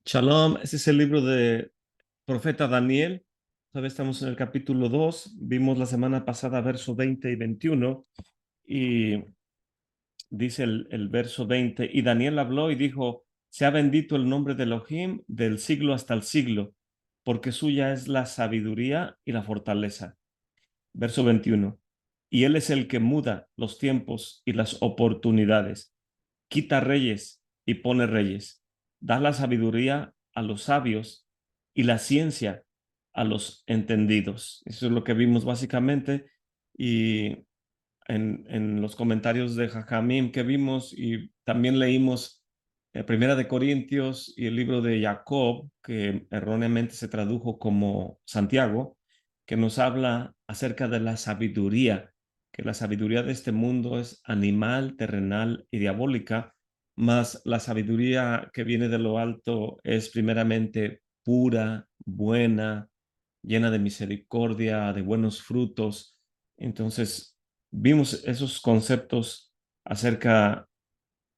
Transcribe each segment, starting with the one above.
Shalom, ese es el libro de profeta Daniel. Todavía estamos en el capítulo 2. Vimos la semana pasada verso 20 y 21 y dice el verso 20, y Daniel habló y dijo, sea bendito el nombre de Elohim del siglo hasta el siglo, porque suya es la sabiduría y la fortaleza. Verso 21, y él es el que muda los tiempos y las oportunidades, quita reyes y pone reyes, da la sabiduría a los sabios y la ciencia a los entendidos. Eso es lo que vimos básicamente y en los comentarios de Jajamim que vimos y también leímos Primera de Corintios y el libro de Jacob, que erróneamente se tradujo como Santiago, que nos habla acerca de la sabiduría, que la sabiduría de este mundo es animal, terrenal y diabólica, mas la sabiduría que viene de lo alto es primeramente pura, buena, llena de misericordia, de buenos frutos. Entonces, vimos esos conceptos acerca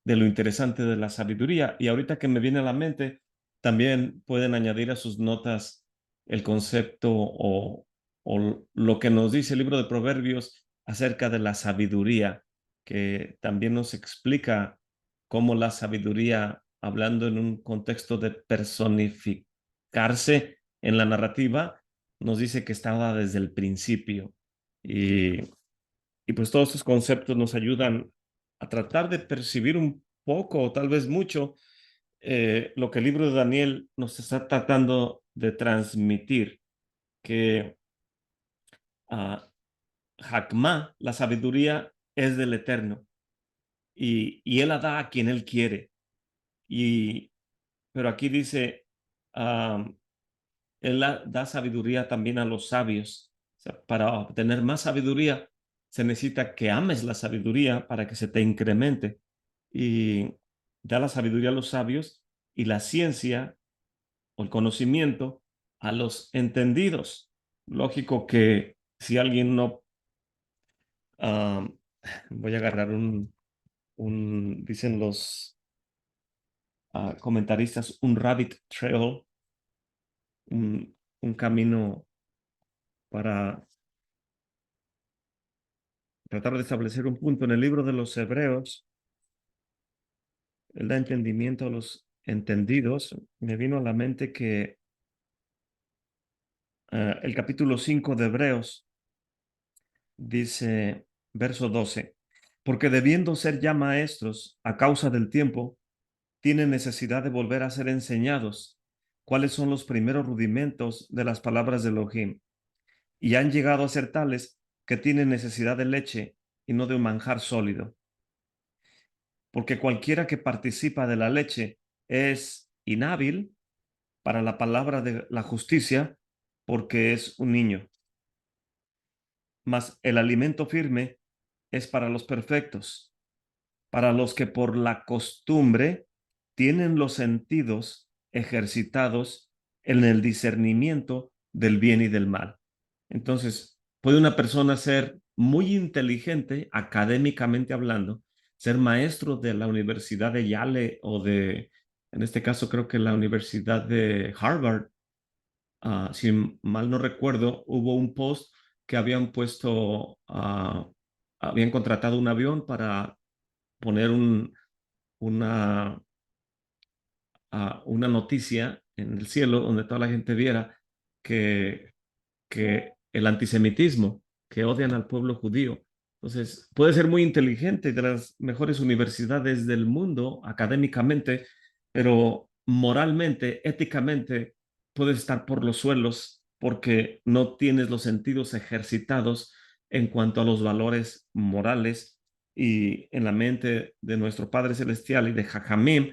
de lo interesante de la sabiduría. Y ahorita que me viene a la mente, también pueden añadir a sus notas el concepto o lo que nos dice el libro de Proverbios acerca de la sabiduría, que también nos explica cómo la sabiduría, hablando en un contexto de personificarse en la narrativa, nos dice que estaba desde el principio. Y y pues todos estos conceptos nos ayudan a tratar de percibir un poco o tal vez mucho lo que el libro de Daniel nos está tratando de transmitir, que uh, Hakmah, la sabiduría, es del Eterno y Él la da a quien Él quiere. Y, pero aquí dice, um, Él da sabiduría también a los sabios. O sea, para obtener más sabiduría, se necesita que ames la sabiduría para que se te incremente. Y da la sabiduría a los sabios y la ciencia o el conocimiento a los entendidos. Lógico que si alguien no, um, voy a agarrar dicen los comentaristas, un rabbit trail, un camino para tratar de establecer un punto en el libro de los Hebreos. Él da entendimiento a los entendidos. Me vino a la mente que el capítulo 5 de Hebreos dice, verso 12, porque debiendo ser ya maestros a causa del tiempo, tienen necesidad de volver a ser enseñados cuáles son los primeros rudimentos de las palabras de Elohim, y han llegado a ser tales que tienen necesidad de leche y no de un manjar sólido, porque cualquiera que participa de la leche es inhábil para la palabra de la justicia, porque es un niño. Mas el alimento firme es para los perfectos, para los que por la costumbre tienen los sentidos ejercitados en el discernimiento del bien y del mal. Entonces, puede una persona ser muy inteligente, académicamente hablando, ser maestro de la Universidad de Yale o en este caso creo que la Universidad de Harvard. Si mal no recuerdo, hubo un post que habían puesto, habían contratado un avión para poner una, una noticia en el cielo donde toda la gente viera que, que el antisemitismo, que odian al pueblo judío. Entonces, puede ser muy inteligente, de las mejores universidades del mundo académicamente, pero moralmente, éticamente, puedes estar por los suelos porque no tienes los sentidos ejercitados en cuanto a los valores morales y en la mente de nuestro Padre Celestial y de Jajamim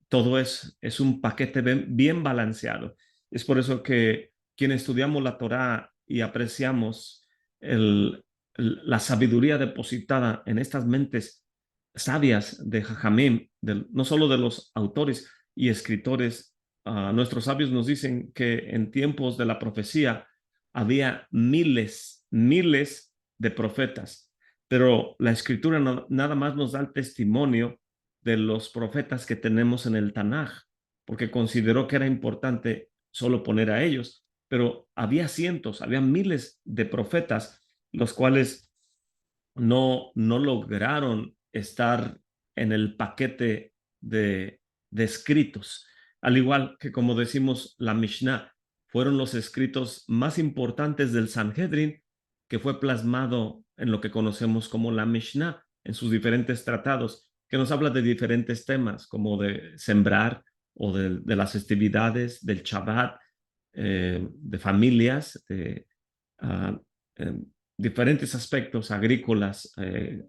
todo es un paquete bien balanceado. Es por eso que quienes estudiamos la Torá y apreciamos la sabiduría depositada en estas mentes sabias de Jajamim, no solo de los autores y escritores, nuestros sabios nos dicen que en tiempos de la profecía había miles de profetas, pero la escritura nada más nos da el testimonio de los profetas que tenemos en el Tanaj, porque consideró que era importante solo poner a ellos, pero había cientos, había miles de profetas, los cuales no lograron estar en el paquete de escritos. Al igual que, como decimos, la Mishnah fueron los escritos más importantes del Sanhedrin, que fue plasmado en lo que conocemos como la Mishnah, en sus diferentes tratados, que nos habla de diferentes temas, como de sembrar o de las festividades, del Shabbat, de familias, de uh, diferentes aspectos agrícolas,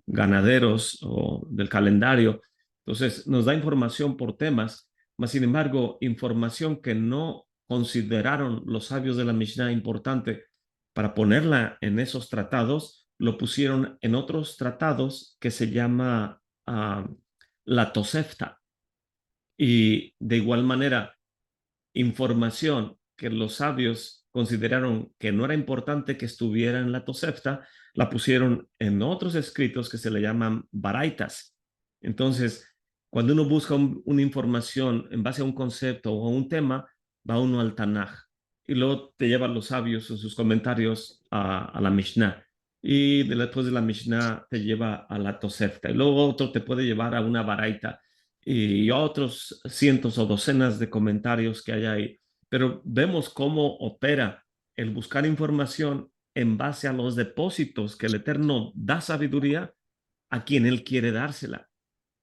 ganaderos o del calendario. Entonces, nos da información por temas, mas sin embargo, información que no consideraron los sabios de la Mishnah importante para ponerla en esos tratados, lo pusieron en otros tratados que se llama la Tosefta. Y de igual manera, información que los sabios consideraron que no era importante que estuviera en la Tosefta, la pusieron en otros escritos que se le llaman baraitas. Entonces, cuando uno busca una información en base a un concepto o a un tema, va uno al Tanaj y luego te llevan los sabios en sus comentarios a la Mishnah. Y después de la Mishnah te lleva a la Tosefta. Y luego otro te puede llevar a una baraita y otros cientos o docenas de comentarios que hay ahí. Pero vemos cómo opera el buscar información en base a los depósitos que el Eterno da sabiduría a quien Él quiere dársela.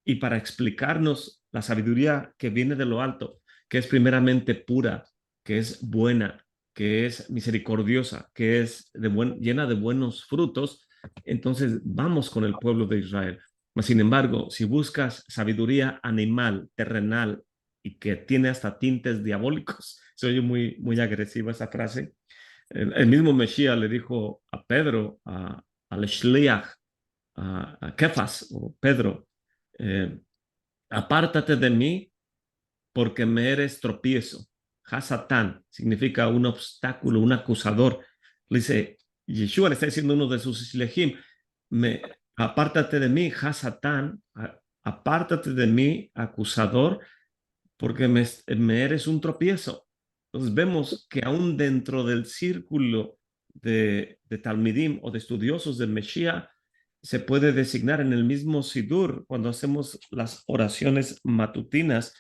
Y para explicarnos la sabiduría que viene de lo alto, que es primeramente pura, que es buena, que es misericordiosa, que es llena de buenos frutos, entonces vamos con el pueblo de Israel. Mas, sin embargo, si buscas sabiduría animal, terrenal y que tiene hasta tintes diabólicos, se oye muy agresiva esa frase. El mismo Mesías le dijo a Pedro, al Shliach, a Kefas o Pedro, eh, apártate de mí porque me eres tropiezo. Hasatán significa un obstáculo, un acusador. Le dice, Yeshua le está diciendo a uno de sus Shilejim, apártate de mí, Hasatán, apártate de mí, acusador, porque me eres un tropiezo. Entonces vemos que aún dentro del círculo de Talmidim o de estudiosos del Mesías, se puede designar en el mismo Sidur, cuando hacemos las oraciones matutinas,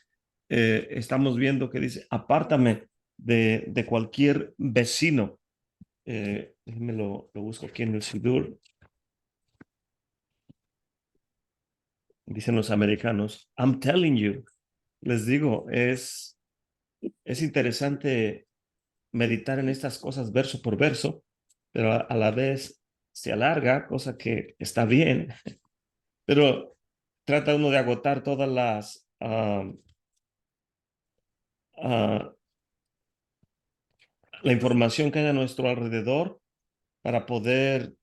estamos viendo que dice, apártame de cualquier vecino. Déjenme lo busco aquí en el Sidur. Dicen los americanos, I'm telling you. Les digo, es interesante meditar en estas cosas verso por verso, pero a la vez se alarga, cosa que está bien, pero trata uno de agotar todas uh, la información que hay a nuestro alrededor para poder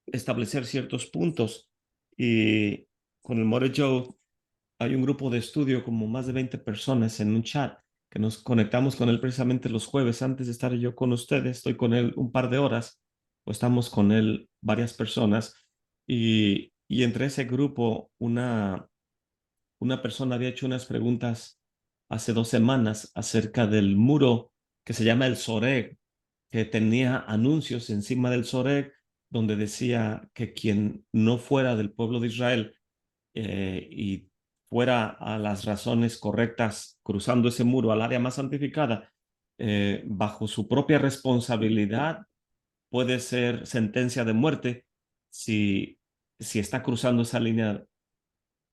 establecer ciertos puntos. Y con el More Joe hay un grupo de estudio, como más de 20 personas en un chat, que nos conectamos con él precisamente los jueves. Antes de estar yo con ustedes, estoy con él un par de horas, o estamos con él varias personas. Y entre ese grupo, una persona había hecho unas preguntas hace 2 semanas acerca del muro que se llama el Soreg, que tenía anuncios encima del Soreg donde decía que quien no fuera del pueblo de Israel y fuera a las razones correctas cruzando ese muro al área más santificada, bajo su propia responsabilidad puede ser sentencia de muerte si está cruzando esa línea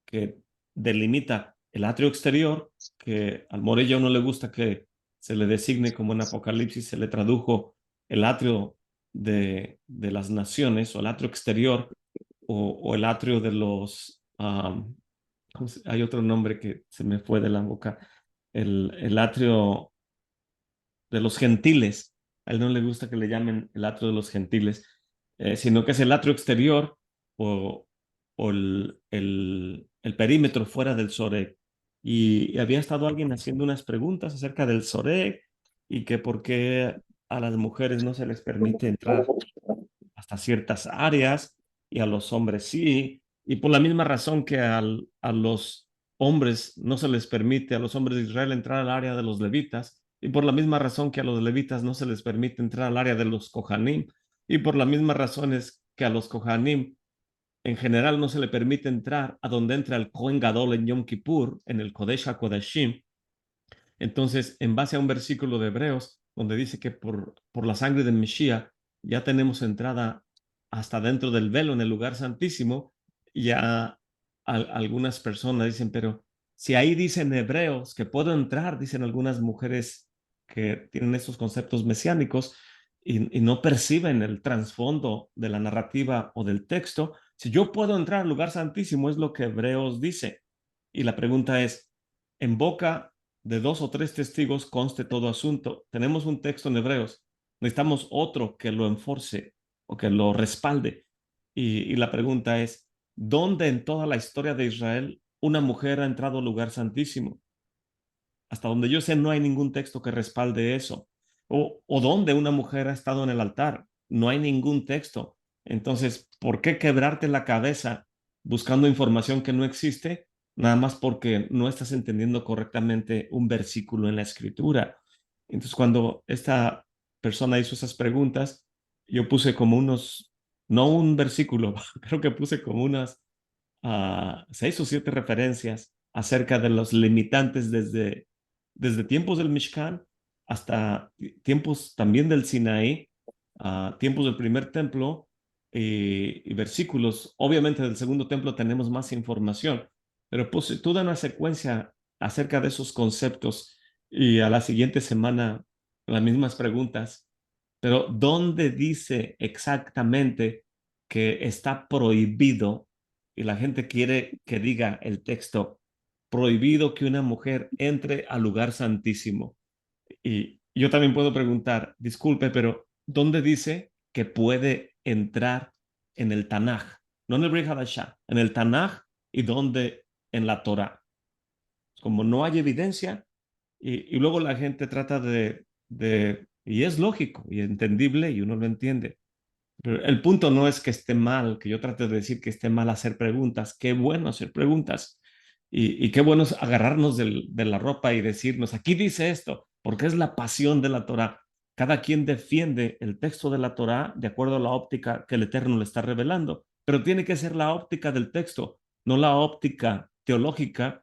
que delimita el atrio exterior, que al Morello no le gusta que se le designe como en Apocalipsis, se le tradujo el atrio de las naciones o el atrio exterior o el atrio de los... hay otro nombre que se me fue de la boca, el atrio de los gentiles. A él no le gusta que le llamen el atrio de los gentiles, sino que es el atrio exterior o, o el perímetro fuera del Soreg. Y había estado alguien haciendo unas preguntas acerca del Soreg y que por qué a las mujeres no se les permite entrar hasta ciertas áreas y a los hombres sí. Y por la misma razón que a los hombres no se les permite a los hombres de Israel entrar al área de los levitas, y por la misma razón que a los levitas no se les permite entrar al área de los Kohanim, y por las mismas razones que a los Kohanim en general no se le permite entrar a donde entra el Kohen Gadol en Yom Kippur, en el Kodesh HaKodashim. Entonces, en base a un versículo de Hebreos, donde dice que por la sangre de Mesías ya tenemos entrada hasta dentro del velo en el lugar santísimo, ya algunas personas dicen, pero si ahí dicen Hebreos que puedo entrar, dicen algunas mujeres que tienen estos conceptos mesiánicos y no perciben el trasfondo de la narrativa o del texto, si yo puedo entrar al lugar santísimo, es lo que Hebreos dice. Y la pregunta es, en boca de dos o tres testigos conste todo asunto. Tenemos un texto en Hebreos, necesitamos otro que lo enforce o que lo respalde. Y la pregunta es, ¿dónde en toda la historia de Israel una mujer ha entrado al lugar santísimo? Hasta donde yo sé, no hay ningún texto que respalde eso. O donde una mujer ha estado en el altar, no hay ningún texto. Entonces, ¿por qué quebrarte la cabeza buscando información que no existe? Nada más porque no estás entendiendo correctamente un versículo en la escritura. Entonces, cuando esta persona hizo esas preguntas, yo puse como unos, no un versículo, creo que puse como unas 6 o 7 referencias acerca de los limitantes desde tiempos del Mishkan hasta tiempos también del Sinaí, tiempos del primer templo y versículos. Obviamente del segundo templo tenemos más información, pero puse toda una secuencia acerca de esos conceptos y a la siguiente semana las mismas preguntas. Pero ¿dónde dice exactamente que está prohibido? Y la gente quiere que diga el texto, prohibido que una mujer entre al lugar santísimo. Y yo también puedo preguntar, disculpe, pero ¿dónde dice que puede entrar en el Tanaj? No en el Brit Hadashah, en el Tanaj y dónde en la Torah. Como no hay evidencia, y luego la gente trata y es lógico y entendible y uno lo entiende. Pero el punto no es que esté mal, que yo trate de decir que esté mal hacer preguntas. Qué bueno hacer preguntas. Y qué bueno es agarrarnos de la ropa y decirnos, aquí dice esto, porque es la pasión de la Torah. Cada quien defiende el texto de la Torah de acuerdo a la óptica que el Eterno le está revelando, pero tiene que ser la óptica del texto, no la óptica teológica,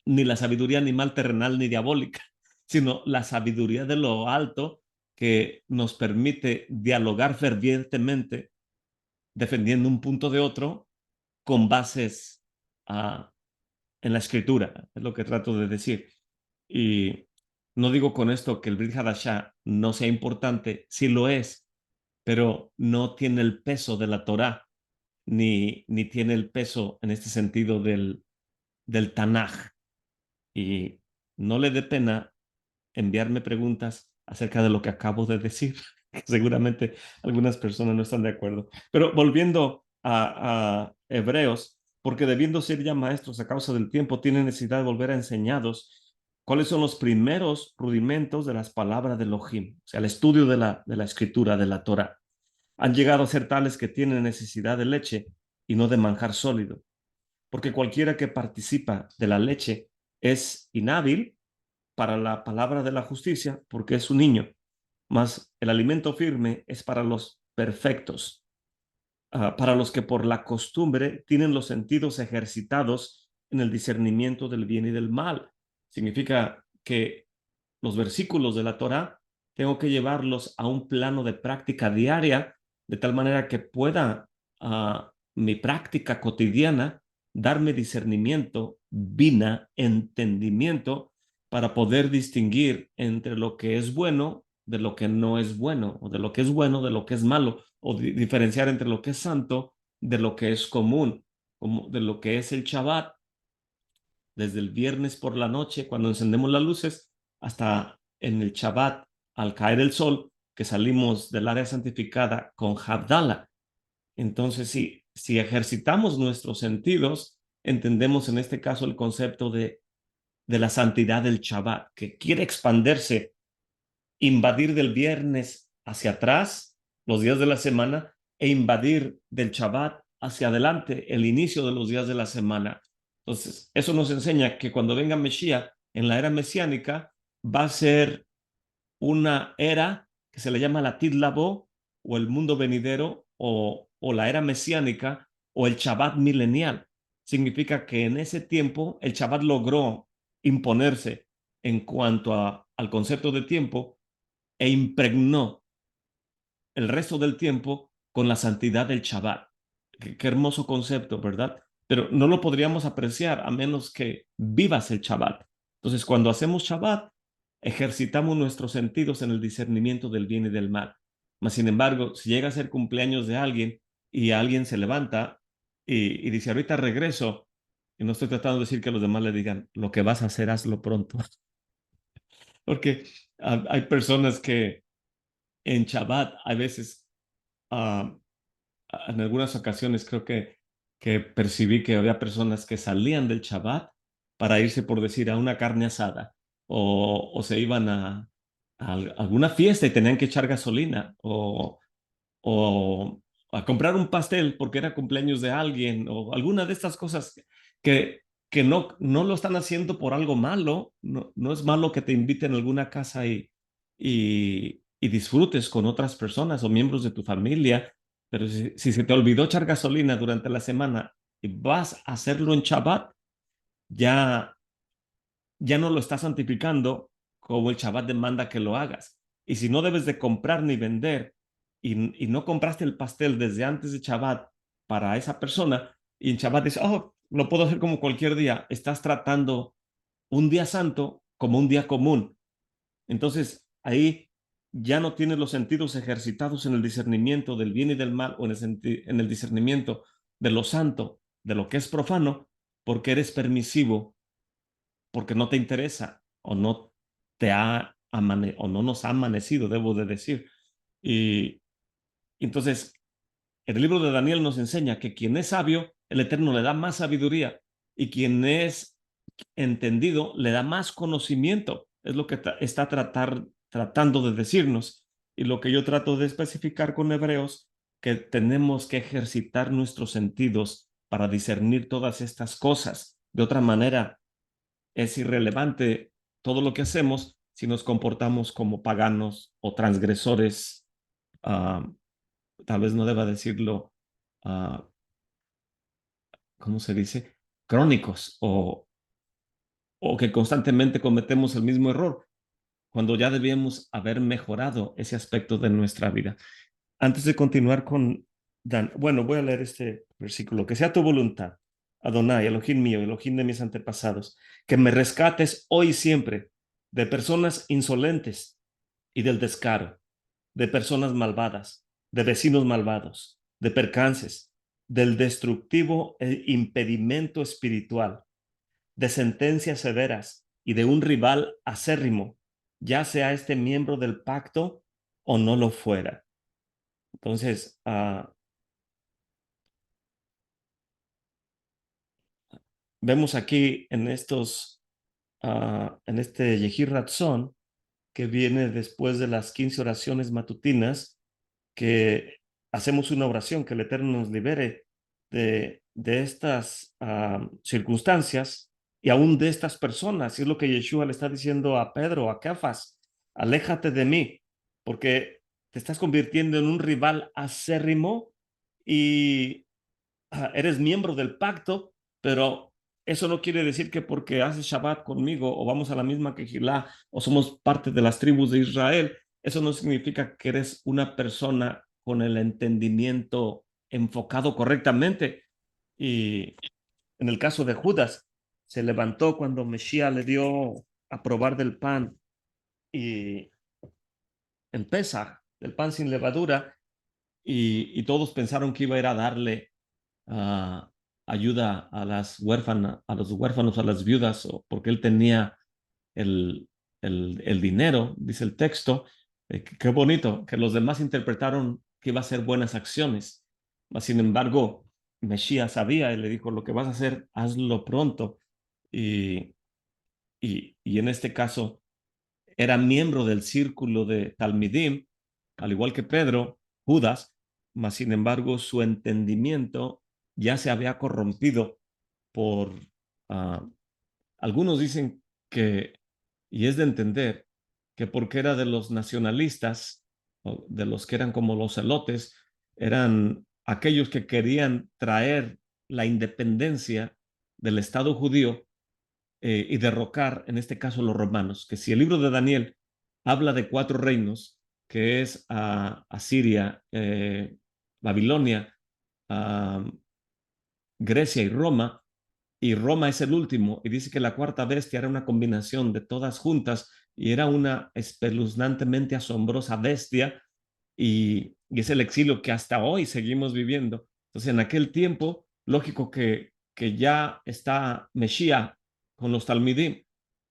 ni la sabiduría animal terrenal ni diabólica, sino la sabiduría de lo alto que nos permite dialogar fervientemente defendiendo un punto de otro con bases uh, en la escritura, es lo que trato de decir. Y no digo con esto que el Brit Hadashah no sea importante, sí lo es, pero no tiene el peso de la Torá, ni tiene el peso en este sentido del Tanaj. Y no le dé pena enviarme preguntas acerca de lo que acabo de decir. Seguramente algunas personas no están de acuerdo. Pero volviendo a Hebreos, porque debiendo ser ya maestros a causa del tiempo, tienen necesidad de volver a enseñados cuáles son los primeros rudimentos de las palabras de Elohim, o sea, el estudio de la escritura, de la Torah. Han llegado a ser tales que tienen necesidad de leche y no de manjar sólido, porque cualquiera que participa de la leche es inhábil para la palabra de la justicia, porque es un niño, mas el alimento firme es para los perfectos, para los que por la costumbre tienen los sentidos ejercitados en el discernimiento del bien y del mal. Significa que los versículos de la Torah tengo que llevarlos a un plano de práctica diaria, de tal manera que pueda mi práctica cotidiana darme discernimiento, vina, entendimiento, para poder distinguir entre lo que es bueno de lo que no es bueno, o de lo que es bueno de lo que es malo, o diferenciar entre lo que es santo de lo que es común, como de lo que es el Shabbat, desde el viernes por la noche, cuando encendemos las luces, hasta en el Shabbat, al caer el sol, que salimos del área santificada con Havdalah. Entonces, si ejercitamos nuestros sentidos, entendemos en este caso el concepto de la santidad del Shabbat, que quiere expandirse, invadir del viernes hacia atrás, los días de la semana, e invadir del Shabbat hacia adelante, el inicio de los días de la semana. Entonces, eso nos enseña que cuando venga Mesías en la era mesiánica, va a ser una era que se le llama la Tidlabo, o el mundo venidero, o la era mesiánica, o el Shabbat milenial. Significa que en ese tiempo el Shabbat logró imponerse en cuanto al concepto de tiempo e impregnó el resto del tiempo con la santidad del Shabbat. Qué hermoso concepto, ¿verdad? Pero no lo podríamos apreciar a menos que vivas el Shabbat. Entonces, cuando hacemos Shabbat, ejercitamos nuestros sentidos en el discernimiento del bien y del mal. Mas, sin embargo, si llega a ser cumpleaños de alguien y alguien se levanta y dice, ahorita regreso, y no estoy tratando de decir que los demás le digan, lo que vas a hacer, hazlo pronto. Porque hay personas que en Shabbat, a veces, uh, en algunas ocasiones creo que percibí que había personas que salían del Shabbat para irse, por decir, a una carne asada o se iban a alguna fiesta y tenían que echar gasolina o a comprar un pastel porque era cumpleaños de alguien o alguna de estas cosas que, que no lo están haciendo por algo malo. No es malo que te inviten a alguna casa y disfrutes con otras personas o miembros de tu familia, pero si se te olvidó echar gasolina durante la semana y vas a hacerlo en Shabbat, ya ya no lo estás santificando como el Shabbat demanda que lo hagas. Y si no debes de comprar ni vender y no compraste el pastel desde antes de Shabbat para esa persona, y en Shabbat dices, oh, lo puedo hacer como cualquier día, estás tratando un día santo como un día común. Entonces ahí ya no tienes los sentidos ejercitados en el discernimiento del bien y del mal o en el discernimiento de lo santo, de lo que es profano, porque eres permisivo, porque no te interesa o no o no nos ha amanecido, debo de decir. Y entonces, el libro de Daniel nos enseña que quien es sabio, el Eterno le da más sabiduría y quien es entendido le da más conocimiento. Es lo que está tratando de decirnos. Y lo que yo trato de especificar con Hebreos, que tenemos que ejercitar nuestros sentidos para discernir todas estas cosas. De otra manera, es irrelevante todo lo que hacemos si nos comportamos como paganos o transgresores, uh, tal vez no deba decirlo, uh, ¿cómo se dice? Crónicos o que constantemente cometemos el mismo error, cuando ya debíamos haber mejorado ese aspecto de nuestra vida. Antes de continuar con Dan, bueno, voy a leer este versículo. Que sea tu voluntad, Adonai, Elohim mío, Elohim de mis antepasados, que me rescates hoy y siempre de personas insolentes y del descaro, de personas malvadas, de vecinos malvados, de percances, del destructivo impedimento espiritual, de sentencias severas y de un rival acérrimo, ya sea este miembro del pacto o no lo fuera. Entonces, vemos aquí en en este Yehir Ratzon, que viene después de las 15 oraciones matutinas, que hacemos una oración que el Eterno nos libere de estas circunstancias y aún de estas personas. Y es lo que Yeshua le está diciendo a Pedro, a Cefas: aléjate de mí, porque te estás convirtiendo en un rival acérrimo y eres miembro del pacto, pero eso no quiere decir que porque haces Shabbat conmigo o vamos a la misma Kehilá o somos parte de las tribus de Israel, eso no significa que eres una persona con el entendimiento enfocado correctamente. Y en el caso de Judas, se levantó cuando Mesías le dio a probar del pan y en Pesaj, del pan sin levadura, y todos pensaron que iba a ir a darle uh, ayuda a las huérfanas, a los huérfanos, a las viudas, porque él tenía el, el dinero, dice el texto. Qué bonito, que los demás interpretaron que iba a ser buenas acciones. Mas, sin embargo, Mesías sabía y le dijo, lo que vas a hacer, hazlo pronto. Y, y en este caso, era miembro del círculo de Talmidim, al igual que Pedro, Judas, mas sin embargo su entendimiento ya se había corrompido por Uh, Algunos dicen que, y es de entender, que porque era de los nacionalistas, o de los que eran como los celotes, eran aquellos que querían traer la independencia del Estado judío y derrocar, en este caso, los romanos. Que si el libro de Daniel habla de 4 reinos, que es Asiria, Babilonia, Grecia y Roma es el último, y dice que la cuarta bestia era una combinación de todas juntas y era una espeluznantemente asombrosa bestia, y es el exilio que hasta hoy seguimos viviendo. Entonces, en aquel tiempo, lógico que ya está Mesías con los Talmidim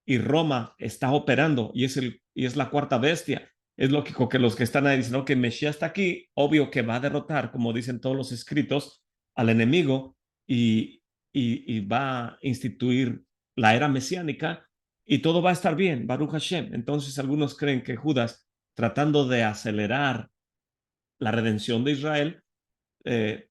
y Roma está operando y es la cuarta bestia. Es lógico que los que están ahí dicen, no, que Mesías está aquí, obvio que va a derrotar, como dicen todos los escritos, al enemigo y, y va a instituir la era mesiánica y todo va a estar bien, Baruch Hashem. Entonces algunos creen que Judas, tratando de acelerar la redención de Israel, eh,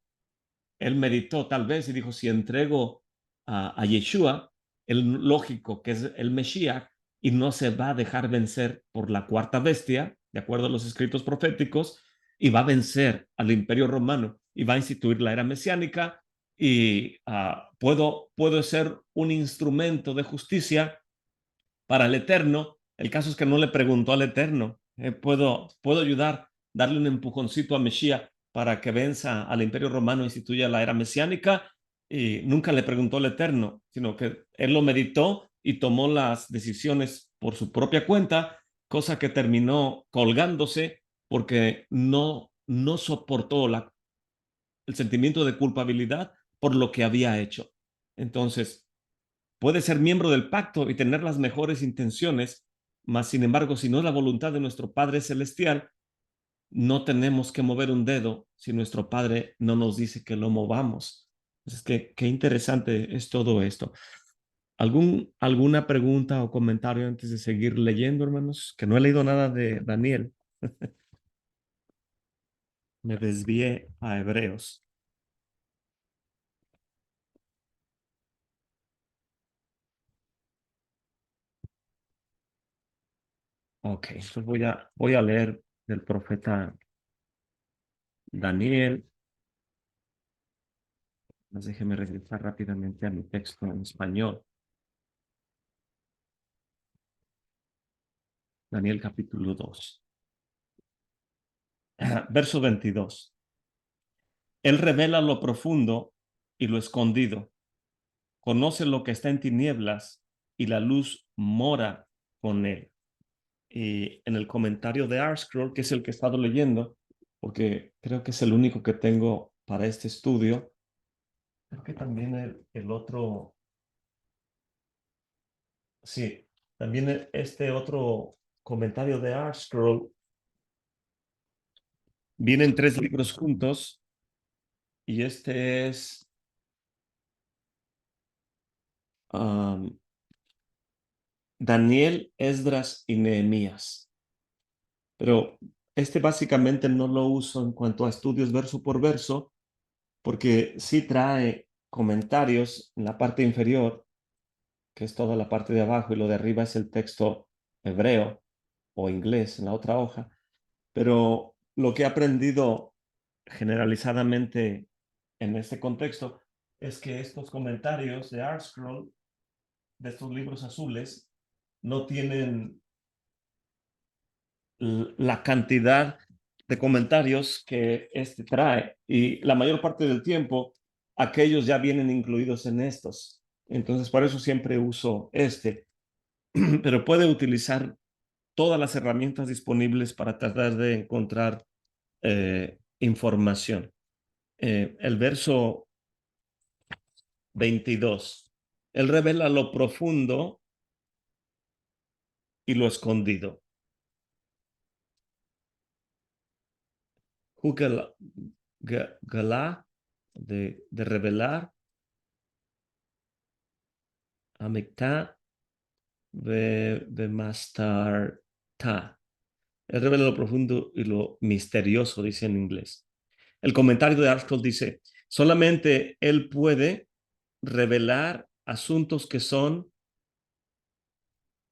él meditó tal vez y dijo, si entrego a Yeshua, el lógico que es el Mesías, y no se va a dejar vencer por la cuarta bestia, de acuerdo a los escritos proféticos, y va a vencer al imperio romano y va a instituir la era mesiánica y puedo ser un instrumento de justicia para el Eterno. El caso es que no le preguntó al Eterno. Puedo ayudar, darle un empujoncito a Mesías para que venza al Imperio Romano e instituya la era mesiánica. Y nunca le preguntó al Eterno, sino que él lo meditó y tomó las decisiones por su propia cuenta, cosa que terminó colgándose porque no soportó el sentimiento de culpabilidad por lo que había hecho. Entonces, puede ser miembro del pacto y tener las mejores intenciones, mas sin embargo, si no es la voluntad de nuestro Padre Celestial, no tenemos que mover un dedo si nuestro Padre no nos dice que lo movamos. Es que qué interesante es todo esto. ¿Alguna pregunta o comentario antes de seguir leyendo, hermanos? Que no he leído nada de Daniel. Me desvié a Hebreos. Ok, entonces voy a leer del profeta Daniel. Déjeme regresar rápidamente a mi texto en español. Daniel capítulo 2. Verso 22. Él revela lo profundo y lo escondido. Conoce lo que está en tinieblas y la luz mora con él. Y en el comentario de ArtScroll, que es el que he estado leyendo, porque creo que es el único que tengo para este estudio, creo que también el otro, sí, también este otro comentario de ArtScroll, vienen 3 libros juntos y este es um, Daniel, Esdras y Nehemías. Pero este básicamente no lo uso en cuanto a estudios verso por verso, porque sí trae comentarios en la parte inferior, que es toda la parte de abajo, y lo de arriba es el texto hebreo o inglés en la otra hoja. Pero lo que he aprendido generalizadamente en este contexto es que estos comentarios de ArtScroll, de estos libros azules, no tienen la cantidad de comentarios que este trae y la mayor parte del tiempo aquellos ya vienen incluidos en estos. Entonces, por eso siempre uso este, pero puede utilizar todas las herramientas disponibles para tratar de encontrar información. El verso 22. Él revela lo profundo y lo escondido. Jugala, gala, de revelar, amicta, de mastarta. Él revela lo profundo y lo misterioso, dice en inglés. El comentario de Arthur dice, solamente él puede revelar asuntos que son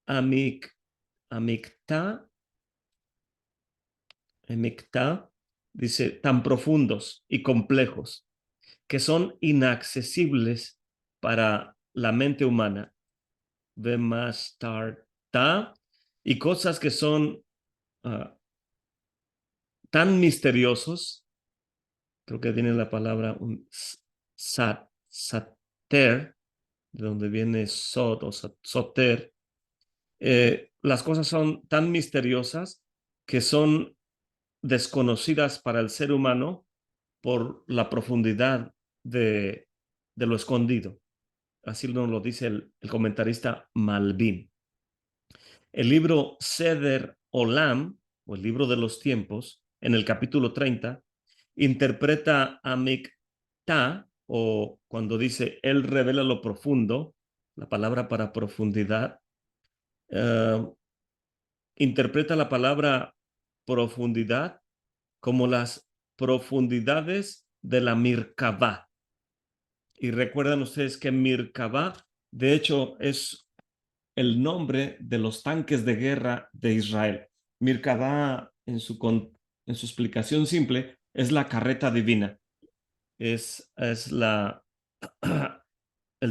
amicta, amicta, dice, tan profundos y complejos que son inaccesibles para la mente humana. Vemastarta, y cosas que son tan misteriosos, creo que viene la palabra sater, de donde viene sot o soter. Las cosas son tan misteriosas que son desconocidas para el ser humano por la profundidad de lo escondido. Así nos lo dice el comentarista Malvin. El libro Seder Olam, o el libro de los tiempos, en el capítulo 30, interpreta a Mikta, o cuando dice, él revela lo profundo, la palabra para profundidad, interpreta la palabra profundidad como las profundidades de la Mirkabah. Y recuerdan ustedes que Mirkabah, de hecho, es el nombre de los tanques de guerra de Israel. Mirkabah, en su explicación simple, es la carreta divina, es el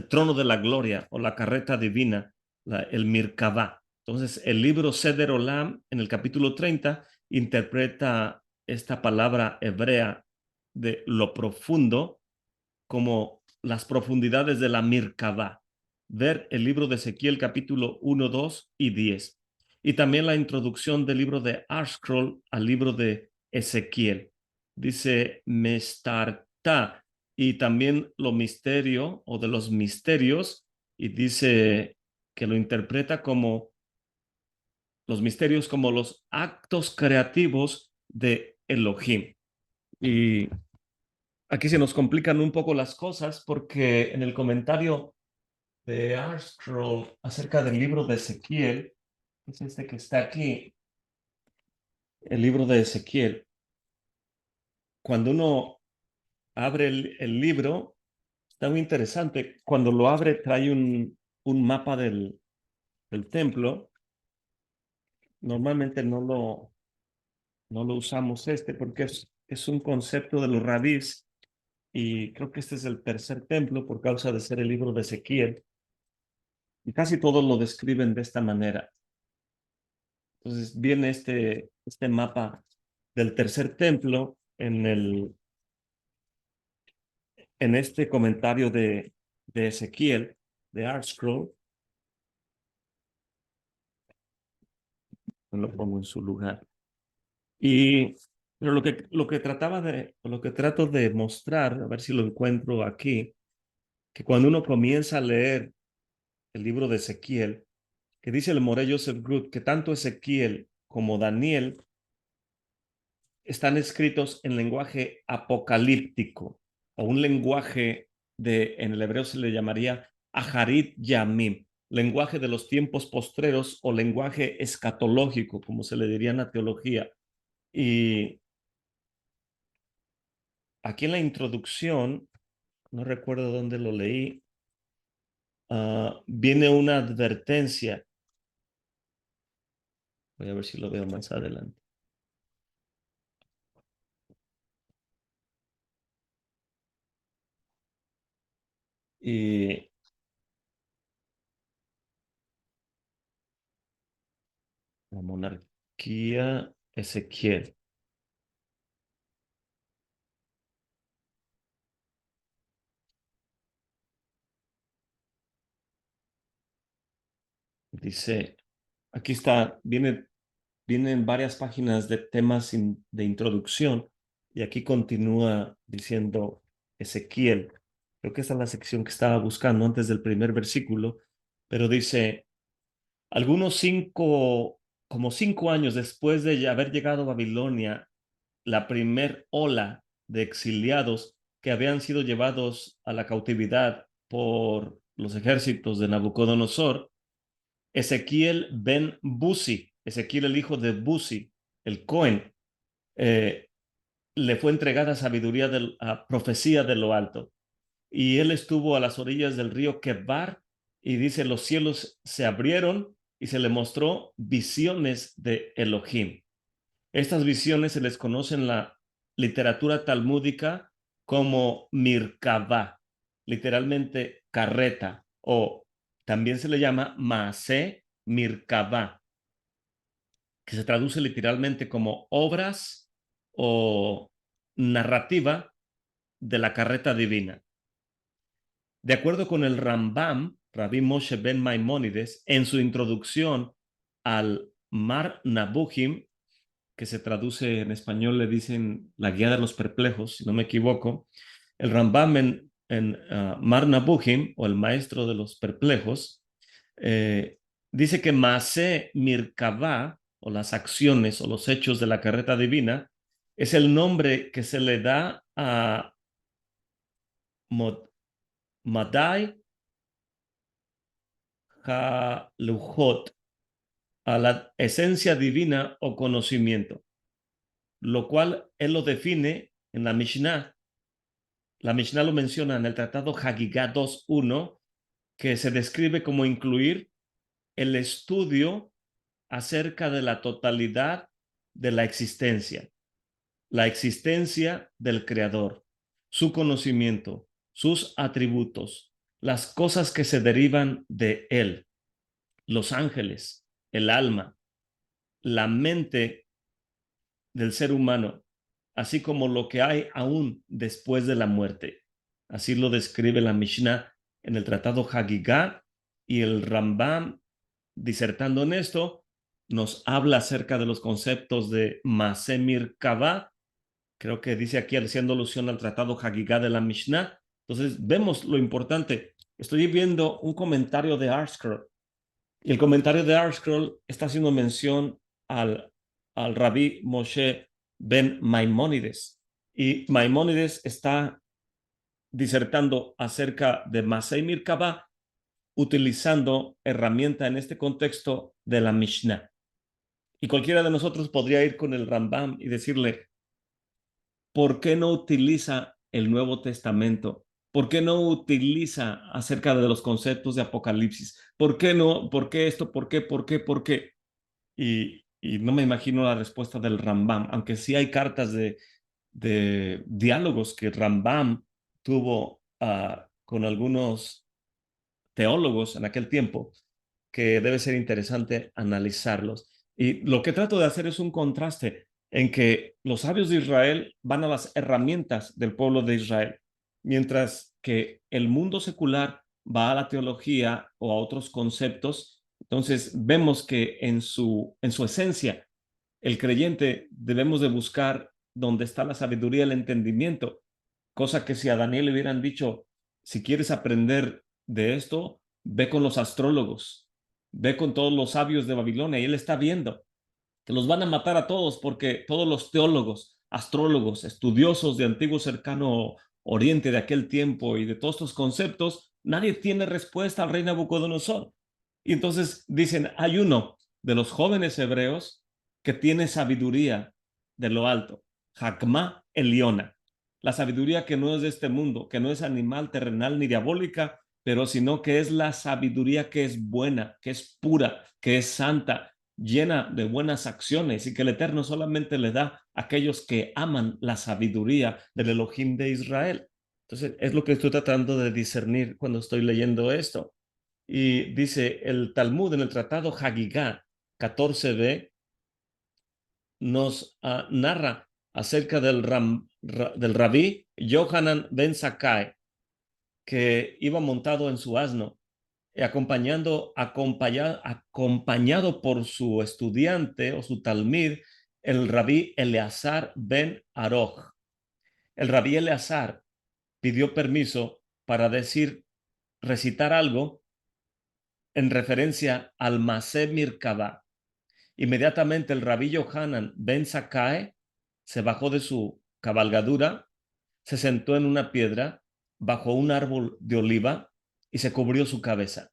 trono de la gloria o la carreta divina, el Mirkabah. Entonces, el libro Seder Olam, en el capítulo 30, interpreta esta palabra hebrea de lo profundo como las profundidades de la Mirkabah. Ver el libro de Ezequiel capítulo 1, 2 y 10. Y también la introducción del libro de ArtScroll al libro de Ezequiel. Dice Mestarta, y también lo misterio o de los misterios, y dice que lo interpreta como los misterios como los actos creativos de Elohim. Y aquí se nos complican un poco las cosas porque en el comentario de ArtScroll acerca del libro de Ezequiel, es este que está aquí, el libro de Ezequiel, cuando uno abre el libro, está muy interesante. Cuando lo abre trae un mapa del templo. Normalmente no lo usamos porque es un concepto de los rabís y creo que este es el tercer templo por causa de ser el libro de Ezequiel. Y casi todos lo describen de esta manera. Entonces viene este mapa del tercer templo en este comentario de Ezequiel, de ArtScroll. Lo pongo en su lugar. Pero lo que trato de mostrar, a ver si lo encuentro aquí, que cuando uno comienza a leer el libro de Ezequiel, que dice el Moré Joseph Groot, que tanto Ezequiel como Daniel están escritos en lenguaje apocalíptico o un lenguaje en el hebreo se le llamaría Aharit Yamim, lenguaje de los tiempos postreros o lenguaje escatológico, como se le diría en la teología. Y aquí en la introducción, no recuerdo dónde lo leí, viene una advertencia. Voy a ver si lo veo más adelante. Y la monarquía Ezequiel. Dice, aquí está, vienen varias páginas de temas de introducción y aquí continúa diciendo Ezequiel. Creo que esta es la sección que estaba buscando antes del primer versículo, pero dice, como 5 años después de haber llegado a Babilonia, la primer ola de exiliados que habían sido llevados a la cautividad por los ejércitos de Nabucodonosor, Ezequiel ben Buzi, Ezequiel el hijo de Buzi, el Cohen, le fue entregada sabiduría, profecía de lo alto. y él estuvo a las orillas del río Kebar, y dice, los cielos se abrieron y se le mostró visiones de Elohim. Estas visiones se les conoce en la literatura talmúdica como Mirkabah, literalmente carreta, o también se le llama Maaseh Mirkabah, que se traduce literalmente como obras o narrativa de la carreta divina. De acuerdo con el Rambam, Rabbi Moshe ben Maimónides, en su introducción al Mar Nabuhim, que se traduce en español, le dicen la guía de los perplejos, si no me equivoco, el Rambam en Mar Nabuhim, o el maestro de los perplejos, dice que Maaseh Mirkabah, o las acciones o los hechos de la carreta divina, es el nombre que se le da a Madai HaLuhot, a la esencia divina o conocimiento, lo cual él lo define en la Mishnah. La Mishnah lo menciona en el tratado Hagigah 2.1, que se describe como incluir el estudio acerca de la totalidad de la existencia del Creador, su conocimiento, sus atributos, las cosas que se derivan de Él, los ángeles, el alma, la mente del ser humano, así como lo que hay aún después de la muerte. Así lo describe la Mishnah en el tratado Hagigah, y el Rambam, disertando en esto, nos habla acerca de los conceptos de Maaseh Mirkabah. Creo que dice aquí, haciendo alusión al tratado Hagigah de la Mishnah. Entonces vemos lo importante. Estoy viendo un comentario de ArtScroll, y el comentario de ArtScroll está haciendo mención al Rabí Moshe ben Maimónides. Y Maimónides está disertando acerca de Maaseh Mirkabah, utilizando herramienta en este contexto de la Mishnah. Y cualquiera de nosotros podría ir con el Rambam y decirle, ¿por qué no utiliza el Nuevo Testamento? ¿Por qué no utiliza acerca de los conceptos de Apocalipsis? ¿Por qué no? ¿Por qué esto? ¿Por qué? ¿Por qué? ¿Por qué? Y no me imagino la respuesta del Rambam, aunque sí hay cartas de diálogos que Rambam tuvo con algunos teólogos en aquel tiempo, que debe ser interesante analizarlos. Y lo que trato de hacer es un contraste en que los sabios de Israel van a las herramientas del pueblo de Israel, mientras que el mundo secular va a la teología o a otros conceptos. Entonces vemos que en su esencia, el creyente debemos de buscar donde está la sabiduría y el entendimiento, cosa que si a Daniel le hubieran dicho, si quieres aprender de esto, ve con los astrólogos, ve con todos los sabios de Babilonia, y él está viendo que los van a matar a todos, porque todos los teólogos, astrólogos, estudiosos de antiguo cercano oriente de aquel tiempo y de todos estos conceptos, nadie tiene respuesta al rey Nabucodonosor. Y entonces dicen, hay uno de los jóvenes hebreos que tiene sabiduría de lo alto, Hakma Eliona, la sabiduría que no es de este mundo, que no es animal, terrenal ni diabólica, pero sino que es la sabiduría que es buena, que es pura, que es santa, llena de buenas acciones, y que el Eterno solamente le da a aquellos que aman la sabiduría del Elohim de Israel. Entonces, es lo que estoy tratando de discernir cuando estoy leyendo esto. Y dice el Talmud en el tratado Hagigah 14b, nos narra acerca del rabí Yohanan ben Zakkai, que iba montado en su asno, acompañado por su estudiante o su talmid, el rabí Eleazar ben Aroj. El rabí Eleazar pidió permiso para recitar algo en referencia al Maaseh Mirkabah. Inmediatamente el rabí Yohanan ben Zakkai se bajó de su cabalgadura, se sentó en una piedra bajo un árbol de oliva y se cubrió su cabeza.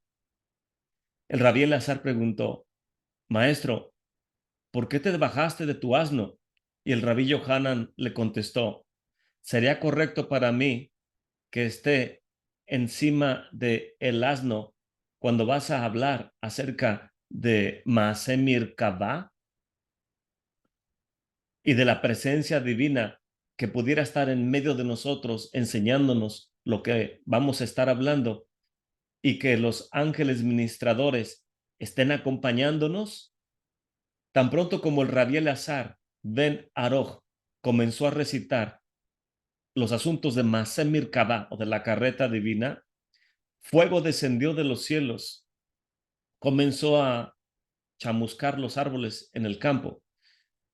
El rabí Eleazar preguntó, Maestro, ¿por qué te bajaste de tu asno? Y el rabí Yohanan le contestó, sería correcto para mí que esté encima de el asno cuando vas a hablar acerca de Maaseh Mirkabah y de la presencia divina que pudiera estar en medio de nosotros enseñándonos lo que vamos a estar hablando y que los ángeles ministradores estén acompañándonos? Tan pronto como el Rabí Eleazar ben Aroj comenzó a recitar los asuntos de Maaseh Mirkabah o de la carreta divina, fuego descendió de los cielos, comenzó a chamuscar los árboles en el campo.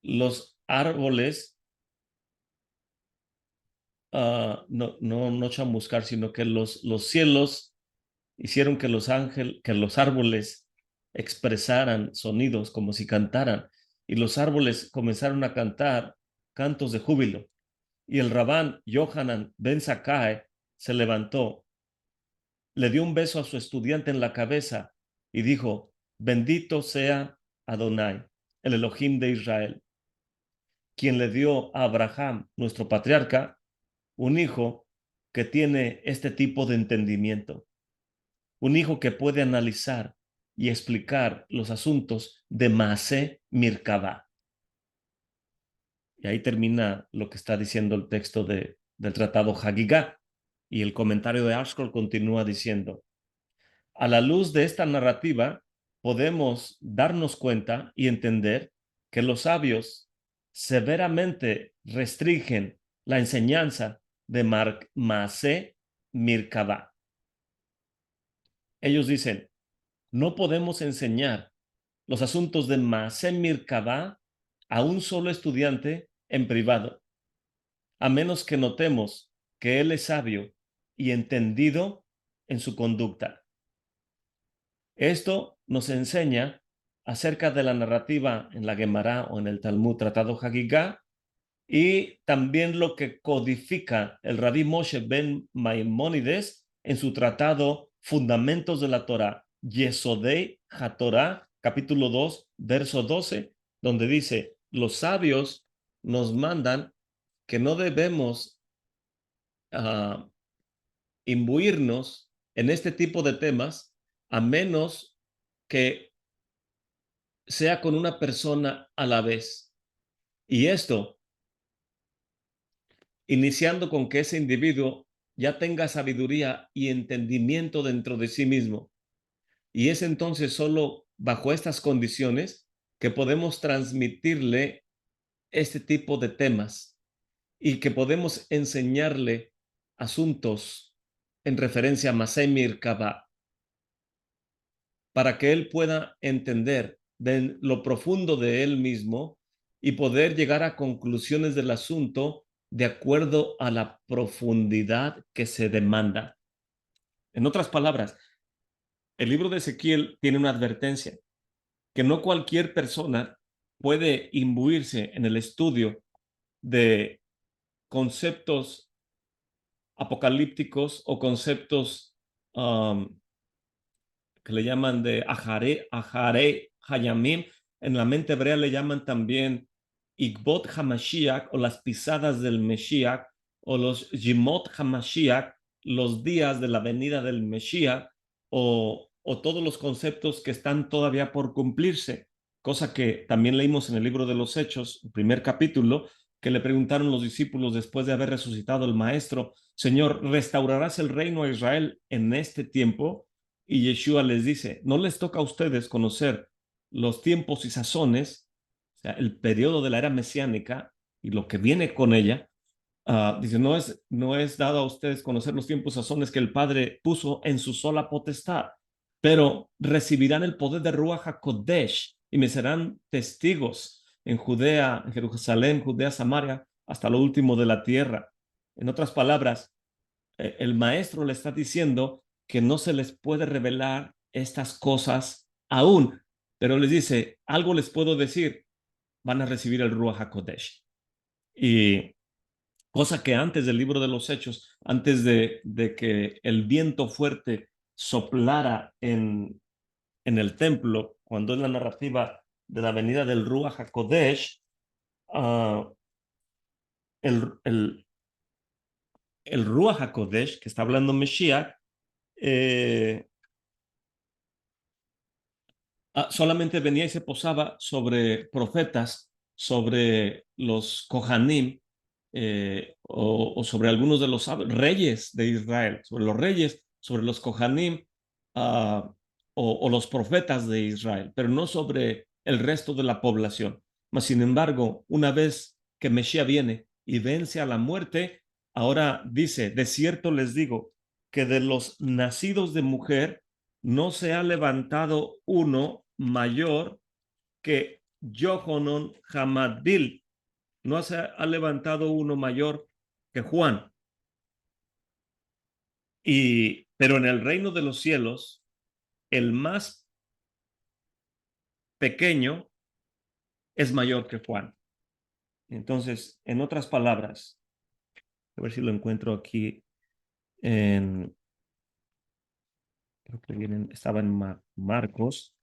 Los árboles, no chamuscar, sino que los cielos hicieron que que los árboles expresaran sonidos como si cantaran, y los árboles comenzaron a cantar cantos de júbilo. Y el Rabán Yohanan ben Zakkai se levantó, le dio un beso a su estudiante en la cabeza y dijo: bendito sea Adonai, el Elohim de Israel, quien le dio a Abraham, nuestro patriarca, un hijo que tiene este tipo de entendimiento, un hijo que puede analizar y explicar los asuntos de Maaseh Mirkabah. Y ahí termina lo que está diciendo el texto del tratado Hagigah. Y el comentario de Ashkol continúa diciendo: a la luz de esta narrativa, podemos darnos cuenta y entender que los sabios severamente restringen la enseñanza de Maaseh Mirkabah. Ellos dicen: no podemos enseñar los asuntos de Maaseh Mirkabah a un solo estudiante en privado, a menos que notemos que él es sabio y entendido en su conducta. Esto nos enseña acerca de la narrativa en la Gemara o en el Talmud tratado Hagigah, y también lo que codifica el Rabí Moshe ben Maimónides en su tratado Fundamentos de la Torah, Yesodei HaTorah, capítulo 2, verso 12, donde dice: los sabios nos mandan que no debemos uh, imbuirnos en este tipo de temas a menos que sea con una persona a la vez. Y esto, iniciando con que ese individuo ya tenga sabiduría y entendimiento dentro de sí mismo. Y es entonces solo bajo estas condiciones que podemos transmitirle este tipo de temas y que podemos enseñarle asuntos en referencia a Maaseh Mirkabah, para que él pueda entender de lo profundo de él mismo y poder llegar a conclusiones del asunto de acuerdo a la profundidad que se demanda. En otras palabras, el libro de Ezequiel tiene una advertencia, que no cualquier persona puede imbuirse en el estudio de conceptos apocalípticos o conceptos que le llaman de Ahare Hayamim. En la mente hebrea le llaman también Ikbot Hamashiach, o las pisadas del Mesías, o los Jimot Hamashiach, los días de la venida del Mesías, o todos los conceptos que están todavía por cumplirse, cosa que también leímos en el libro de los Hechos, el primer capítulo, que le preguntaron los discípulos después de haber resucitado el Maestro: Señor, ¿restaurarás el reino a Israel en este tiempo? Y Yeshua les dice: no les toca a ustedes conocer los tiempos y sazones, o sea, el periodo de la era mesiánica y lo que viene con ella. Dice: no es dado a ustedes conocer los tiempos y sazones que el Padre puso en su sola potestad, pero recibirán el poder de Ruach HaKodesh y me serán testigos en Judea, en Jerusalén, Judea, Samaria, hasta lo último de la tierra. En otras palabras, el maestro le está diciendo que no se les puede revelar estas cosas aún, pero les dice: algo les puedo decir, van a recibir el Ruach HaKodesh. Y cosa que antes del libro de los Hechos, antes de que el viento fuerte soplara en el templo, cuando es la narrativa de la venida del Ruach HaKodesh, uh, el, el, el Ruach HaKodesh, que está hablando Mesías, eh, solamente venía y se posaba sobre profetas, sobre los Kohanim, o sobre algunos de los reyes de Israel, sobre los reyes, sobre los Kohanim, o los profetas de Israel, pero no sobre el resto de la población. Mas, sin embargo, una vez que Mesías viene y vence a la muerte, ahora dice, de cierto les digo, que de los nacidos de mujer no se ha levantado uno mayor que Yohanan Hamadbil. No se ha levantado uno mayor que Juan. Pero en el reino de los cielos, el más pequeño es mayor que Juan. Entonces, en otras palabras, a ver si lo encuentro aquí en, creo que estaba en Marcos,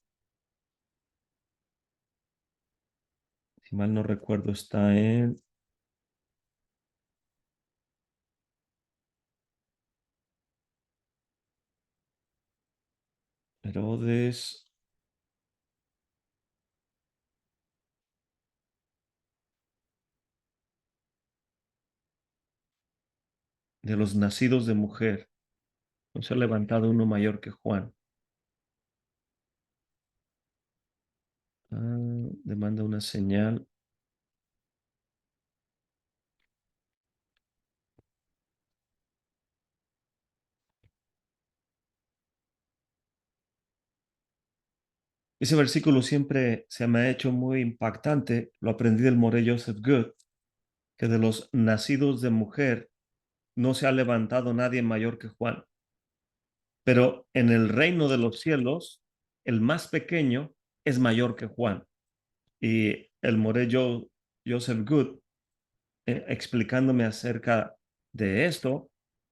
si mal no recuerdo, está en Herodes, de los nacidos de mujer, no se ha levantado uno mayor que Juan. Demanda una señal. Ese versículo siempre se me ha hecho muy impactante. Lo aprendí del Moré Joseph Good, que de los nacidos de mujer no se ha levantado nadie mayor que Juan. Pero en el reino de los cielos, el más pequeño es mayor que Juan. Y el Moré Joseph Good, explicándome acerca de esto,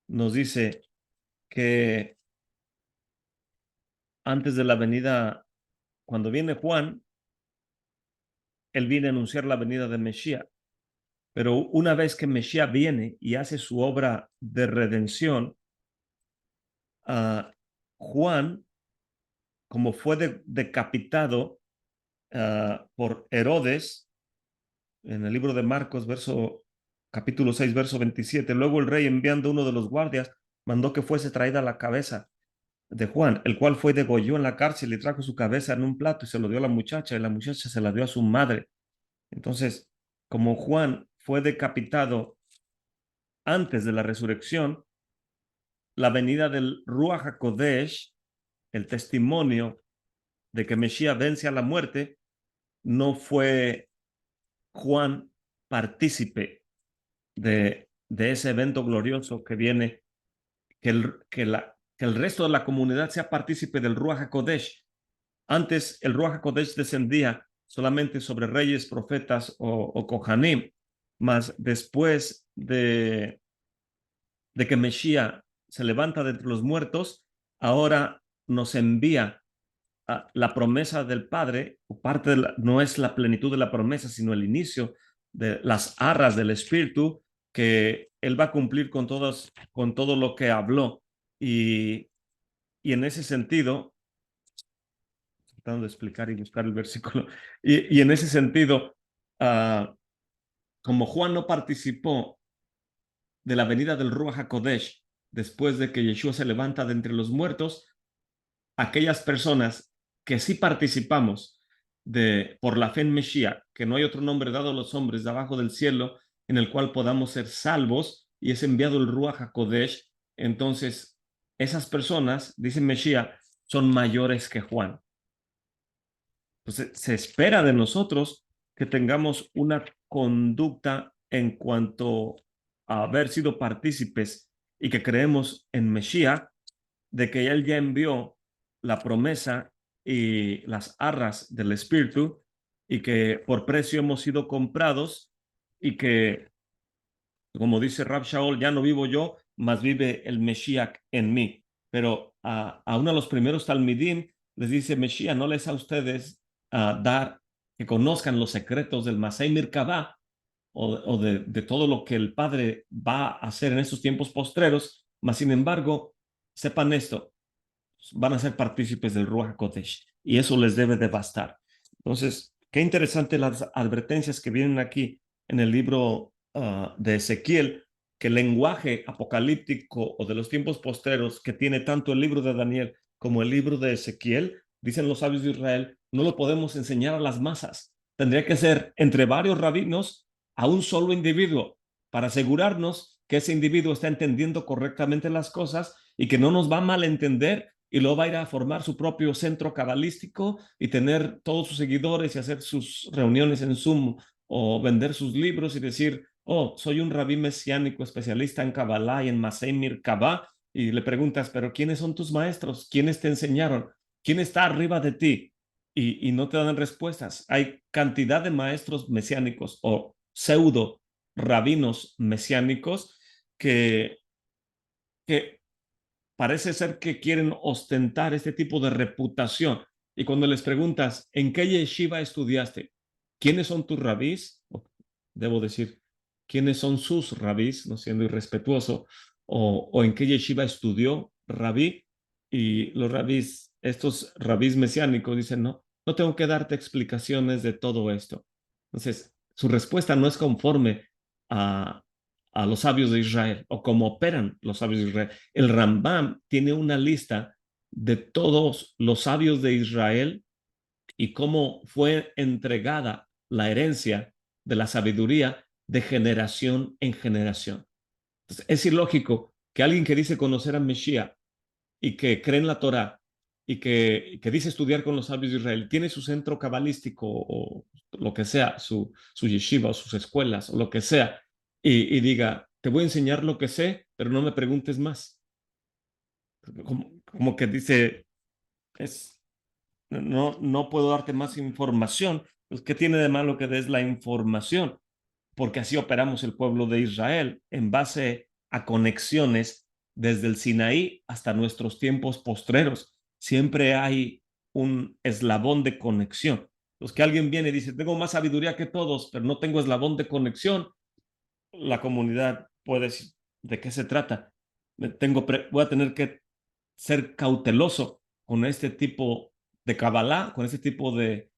nos dice que antes de la venida, cuando viene Juan, él viene a anunciar la venida de Mesías. Pero una vez que Mesías viene y hace su obra de redención, Juan, como fue decapitado por Herodes, en el libro de Marcos, capítulo 6, verso 27, luego el rey, enviando uno de los guardias, mandó que fuese traída la cabeza de Juan, el cual fue degolló en la cárcel y trajo su cabeza en un plato y se lo dio a la muchacha, y la muchacha se la dio a su madre. Entonces, como Juan fue decapitado antes de la resurrección, la venida del Ruach HaKodesh, el testimonio de que Mesías vence a la muerte, no fue Juan partícipe de ese evento glorioso que viene, que el resto de la comunidad sea partícipe del Ruach HaKodesh. Antes el Ruach HaKodesh descendía solamente sobre reyes, profetas o Kohanim, mas después de que Mesías se levanta de entre los muertos, ahora nos envía la promesa del Padre, o parte no es la plenitud de la promesa, sino el inicio de las arras del Espíritu, que Él va a cumplir con todo lo que habló. Y en ese sentido, tratando de explicar y buscar el versículo, y en ese sentido, como Juan no participó de la venida del Ruach HaKodesh después de que Yeshua se levanta de entre los muertos, aquellas personas que sí participamos por la fe en Mesías, que no hay otro nombre dado a los hombres de abajo del cielo en el cual podamos ser salvos, y es enviado el Ruach HaKodesh, entonces esas personas, dice Mesías, son mayores que Juan. Entonces se espera de nosotros que tengamos una conducta en cuanto a haber sido partícipes y que creemos en Mesías, de que Él ya envió la promesa y las arras del Espíritu, y que por precio hemos sido comprados, y que, como dice Rab Shaul, ya no vivo yo, mas vive el Mesías en mí. Pero a uno de los primeros talmidim les dice, Mesías, no les a ustedes dar que conozcan los secretos del Masei Merkabah, o de todo lo que el Padre va a hacer en estos tiempos postreros, mas sin embargo, sepan esto, van a ser partícipes del Ruach HaKodesh y eso les debe de bastar. Entonces, qué interesante las advertencias que vienen aquí en el libro de Ezequiel, que el lenguaje apocalíptico o de los tiempos posteros que tiene tanto el libro de Daniel como el libro de Ezequiel, dicen los sabios de Israel, no lo podemos enseñar a las masas. Tendría que ser entre varios rabinos a un solo individuo para asegurarnos que ese individuo está entendiendo correctamente las cosas y que no nos va a malentender y luego va a ir a formar su propio centro cabalístico y tener todos sus seguidores y hacer sus reuniones en Zoom o vender sus libros y decir, oh, soy un rabí mesiánico especialista en Kabbalah y en Masei Merkabah, y le preguntas, pero ¿quiénes son tus maestros? ¿Quiénes te enseñaron? ¿Quién está arriba de ti? Y no te dan respuestas. Hay cantidad de maestros mesiánicos o pseudo rabinos mesiánicos que, que parece ser que quieren ostentar este tipo de reputación. Y cuando les preguntas, ¿en qué yeshiva estudiaste? ¿Quiénes son tus rabís? Debo decir, ¿quiénes son sus rabís? No siendo irrespetuoso. O en qué yeshiva estudió rabí. Y los rabís, estos rabís mesiánicos dicen, no, no tengo que darte explicaciones de todo esto. Entonces, su respuesta no es conforme a, a los sabios de Israel o cómo operan los sabios de Israel. El Rambam tiene una lista de todos los sabios de Israel y cómo fue entregada la herencia de la sabiduría de generación en generación. Entonces, es ilógico que alguien que dice conocer a Mesías y que cree en la Torah y que dice estudiar con los sabios de Israel, tiene su centro cabalístico o lo que sea, su yeshiva o sus escuelas o lo que sea, y diga, te voy a enseñar lo que sé, pero no me preguntes más. Como que dice, es, no puedo darte más información. Pues, ¿qué tiene de malo que des la información? Porque así operamos el pueblo de Israel en base a conexiones desde el Sinaí hasta nuestros tiempos postreros. Siempre hay un eslabón de conexión. Los que alguien viene y dice, tengo más sabiduría que todos, pero no tengo eslabón de conexión, la comunidad puede decir, ¿de qué se trata? Voy a tener que ser cauteloso con este tipo de Kabbalah, con este tipo de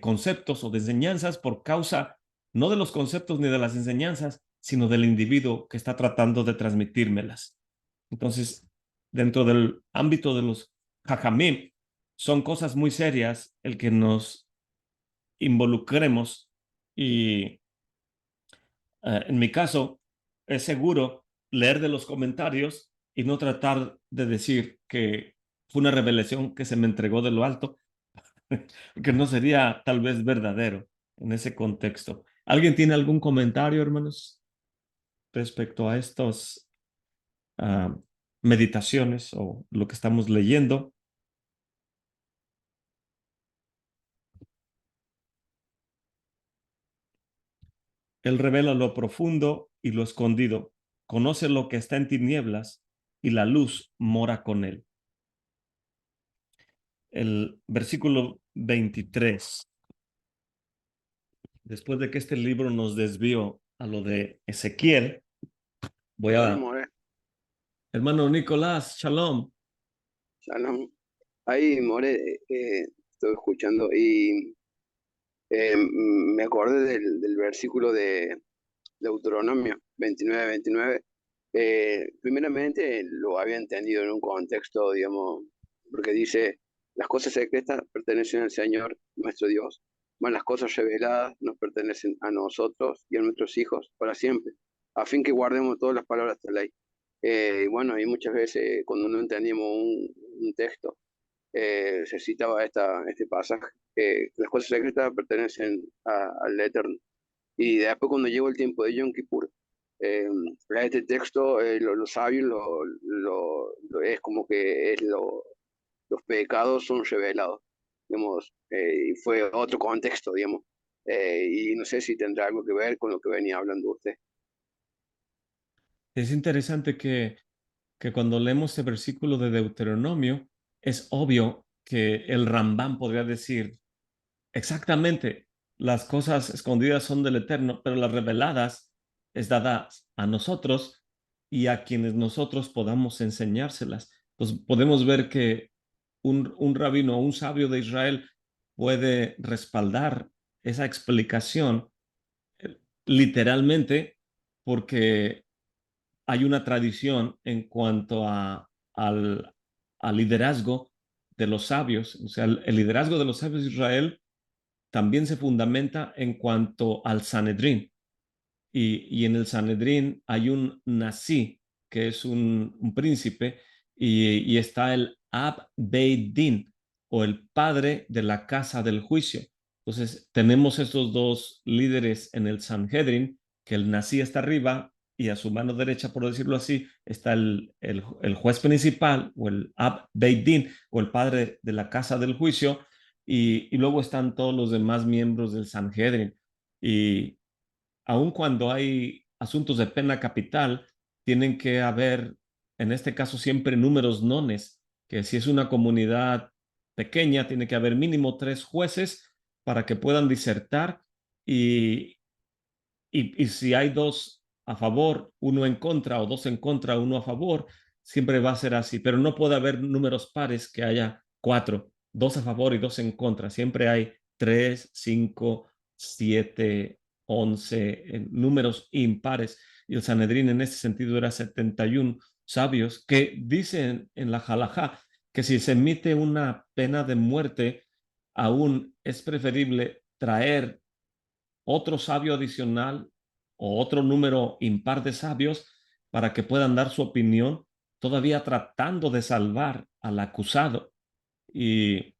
conceptos o de enseñanzas por causa no de los conceptos ni de las enseñanzas, sino del individuo que está tratando de transmitírmelas. Entonces, dentro del ámbito de los jajamim, son cosas muy serias el que nos involucremos y en mi caso, es seguro leer de los comentarios y no tratar de decir que fue una revelación que se me entregó de lo alto, que no sería tal vez verdadero en ese contexto. ¿Alguien tiene algún comentario, hermanos, respecto a estas uh, meditaciones o lo que estamos leyendo? Él revela lo profundo y lo escondido, conoce lo que está en tinieblas y la luz mora con él. El versículo 23. Después de que este libro nos desvió a lo de Ezequiel, voy Bueno, a... More, Hermano Nicolás, shalom. Shalom. Ahí, More, estoy escuchando y me acordé del versículo de Deuteronomio 29-29. Primeramente lo había entendido en un contexto, digamos, porque dice, las cosas secretas pertenecen al Señor, nuestro Dios, mas las cosas reveladas nos pertenecen a nosotros y a nuestros hijos para siempre, a fin que guardemos todas las palabras de la ley. Bueno, y muchas veces cuando no entendíamos un texto, se citaba este pasaje, que las cosas secretas pertenecen al Eterno. Y después cuando llegó el tiempo de Yom Kippur, eh, este texto, lo sabio es como que los pecados son revelados, digamos, y fue otro contexto, digamos. Y no sé si tendrá algo que ver con lo que venía hablando usted. Es interesante que cuando leemos este versículo de Deuteronomio, es obvio que el Rambam podría decir exactamente, las cosas escondidas son del Eterno, pero las reveladas es dadas a nosotros y a quienes nosotros podamos enseñárselas. Pues podemos ver que un rabino, un sabio de Israel puede respaldar esa explicación literalmente porque hay una tradición en cuanto al liderazgo de los sabios. O sea, el liderazgo de los sabios de Israel también se fundamenta en cuanto al Sanedrín. Y en el Sanedrín hay un Nasi, que es un príncipe, y está el Ab Beit Din, o el padre de la casa del juicio. Entonces, tenemos estos dos líderes en el Sanhedrin, que el Nasi está arriba y a su mano derecha, por decirlo así, está el juez principal, o el Ab Beit Din, o el padre de la casa del juicio, y luego están todos los demás miembros del Sanhedrin. Y aun cuando hay asuntos de pena capital, tienen que haber, en este caso, siempre números nones, que si es una comunidad pequeña, tiene que haber mínimo 3 jueces para que puedan disertar y, y si hay 2 a favor, 1 en contra, o 2 en contra, 1 a favor, siempre va a ser así, pero no puede haber números pares que haya 4, 2 a favor y 2 en contra. Siempre hay 3, 5, 7, 11, números impares. Y el Sanedrín en ese sentido era 71 sabios que dicen en la Halajá que si se emite una pena de muerte, aún es preferible traer otro sabio adicional o otro número impar de sabios para que puedan dar su opinión, todavía tratando de salvar al acusado y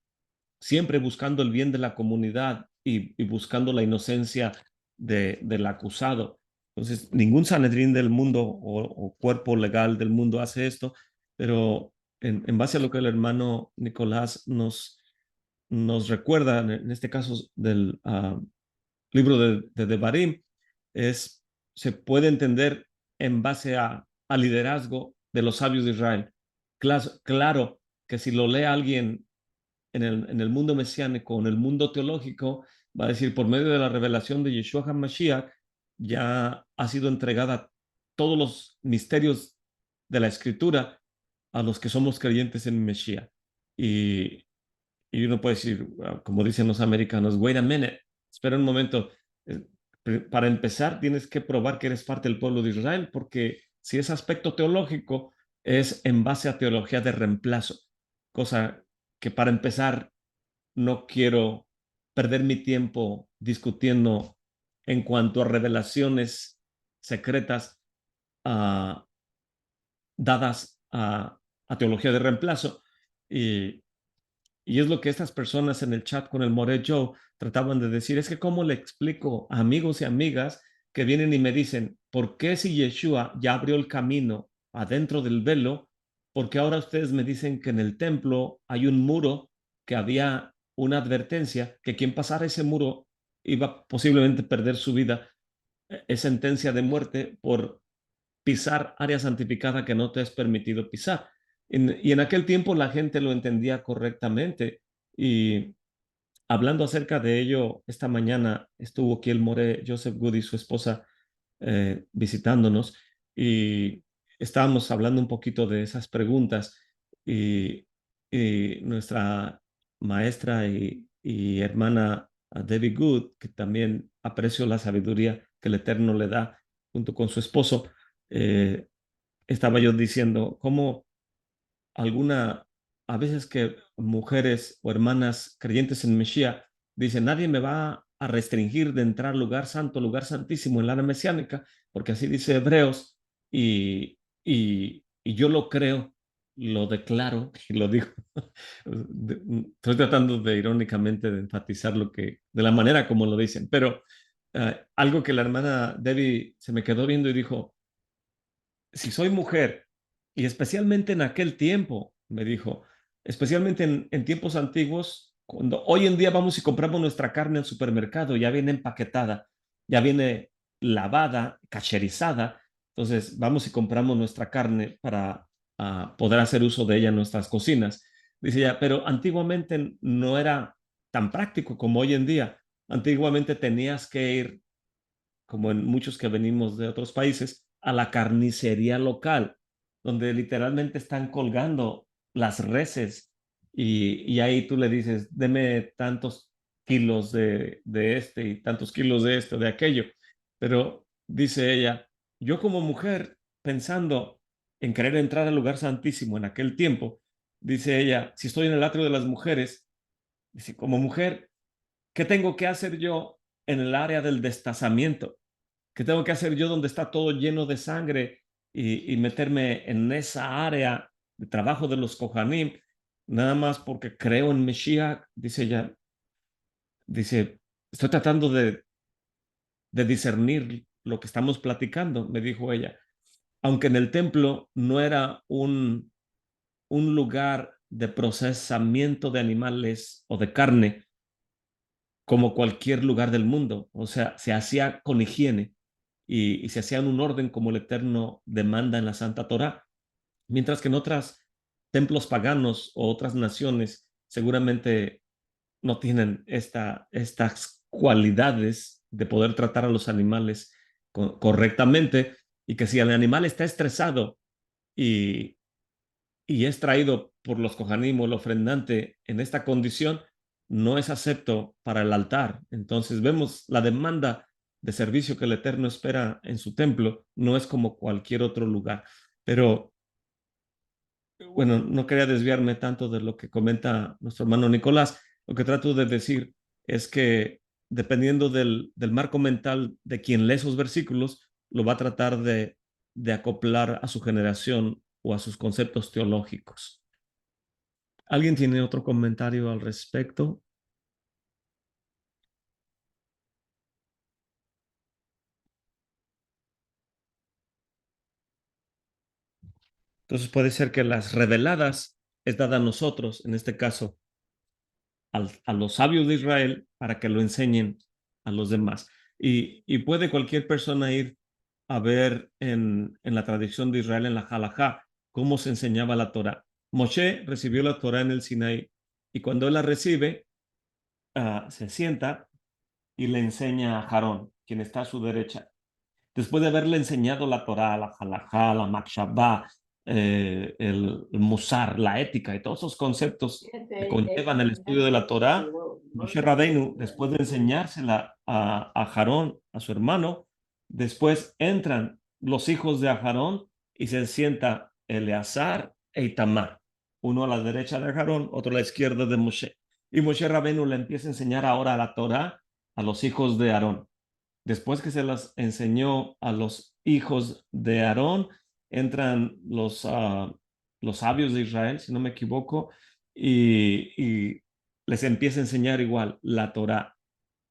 siempre buscando el bien de la comunidad y buscando la inocencia del acusado. Entonces, ningún Sanedrín del mundo o cuerpo legal del mundo hace esto, pero en base a lo que el hermano Nicolás nos recuerda, en este caso del libro de Devarim, se puede entender en base a liderazgo de los sabios de Israel. Claro que si lo lee alguien en el mundo mesiánico, en el mundo teológico, va a decir, por medio de la revelación de Yeshua HaMashiach, ya ha sido entregada todos los misterios de la escritura a los que somos creyentes en Mesías. Y, y uno puede decir, como dicen los americanos, wait a minute, espera un momento. Eh, Para empezar, tienes que probar que eres parte del pueblo de Israel, porque si es aspecto teológico, es en base a teología de reemplazo, cosa que para empezar no quiero perder mi tiempo discutiendo en cuanto a revelaciones secretas uh, dadas a teología de reemplazo. Y, y es lo que estas personas en el chat con el Moret Joe trataban de decir, es que cómo le explico a amigos y amigas que vienen y me dicen, ¿por qué si Yeshua ya abrió el camino adentro del velo? Porque ahora ustedes me dicen que en el templo hay un muro, que había una advertencia que quien pasara ese muro iba posiblemente a perder su vida? Es sentencia de muerte por pisar área santificada que no te es permitido pisar. Y en aquel tiempo la gente lo entendía correctamente. Y hablando acerca de ello, esta mañana estuvo aquí el More Joseph Good y su esposa visitándonos, y estábamos hablando un poquito de esas preguntas, y, y nuestra maestra y hermana Debbie Good, que también aprecio la sabiduría que el Eterno le da junto con su esposo, eh, estaba yo diciendo cómo a veces que mujeres o hermanas creyentes en Mesías dicen, nadie me va a restringir de entrar al lugar santo, lugar santísimo en la era mesiánica, porque así dice Hebreos, y yo lo creo, lo declaro y lo digo. Estoy tratando de irónicamente de enfatizar de la manera como lo dicen, pero algo que la hermana Debbie se me quedó viendo y dijo, si soy mujer, y especialmente en aquel tiempo, me dijo, especialmente en tiempos antiguos, cuando hoy en día vamos y compramos nuestra carne al supermercado, ya viene empaquetada, ya viene lavada, cacherizada, entonces vamos y compramos nuestra carne para poder hacer uso de ella en nuestras cocinas. Dice ella, pero antiguamente no era tan práctico como hoy en día. Antiguamente tenías que ir, como en muchos que venimos de otros países, a la carnicería local, donde literalmente están colgando las reses y ahí tú le dices, deme tantos kilos de este y tantos kilos de esto, de aquello. Pero dice ella, yo como mujer, pensando en querer entrar al lugar santísimo en aquel tiempo, dice ella, si estoy en el atrio de las mujeres, dice, como mujer, ¿qué tengo que hacer yo en el área del destazamiento? ¿Qué tengo que hacer yo donde está todo lleno de sangre y meterme en esa área de trabajo de los Kohanim? Nada más porque creo en Mesías, dice ella, dice, estoy tratando de discernir lo que estamos platicando, me dijo ella. Aunque en el templo no era un lugar de procesamiento de animales o de carne como cualquier lugar del mundo, o sea, se hacía con higiene y se hacía en un orden como el Eterno demanda en la Santa Torá, mientras que en otros templos paganos o otras naciones seguramente no tienen estas cualidades de poder tratar a los animales correctamente y que si el animal está estresado y, y es traído por los cojanim o el ofrendante en esta condición, no es acepto para el altar. Entonces vemos la demanda de servicio que el Eterno espera en su templo, no es como cualquier otro lugar. Pero bueno, no quería desviarme tanto de lo que comenta nuestro hermano Nicolás. Lo que trato de decir es que dependiendo del marco mental de quien lee esos versículos, lo va a tratar de acoplar a su generación o a sus conceptos teológicos. ¿Alguien tiene otro comentario al respecto? Entonces puede ser que las reveladas es dada a nosotros, en este caso, a los sabios de Israel para que lo enseñen a los demás. Y puede cualquier persona ir a ver en la tradición de Israel, en la Halajá, cómo se enseñaba la Torah. Moshe recibió la Torah en el Sinaí y cuando él la recibe, se sienta y le enseña a Aarón, quien está a su derecha. Después de haberle enseñado la Torah, la Halajá, la Makshabá, el Musar, la ética y todos esos conceptos que conllevan el estudio de la Torah, Moshe Rabbeinu, después de enseñársela a Aarón, a su hermano, después entran los hijos de Aarón y se sienta Eleazar e Itamar, uno a la derecha de Aarón, otro a la izquierda de Moshe. Y Moshe Rabbeinu le empieza a enseñar ahora la Torah a los hijos de Aarón. Después que se las enseñó a los hijos de Aarón, entran los sabios de Israel, si no me equivoco, y les empieza a enseñar igual la Torah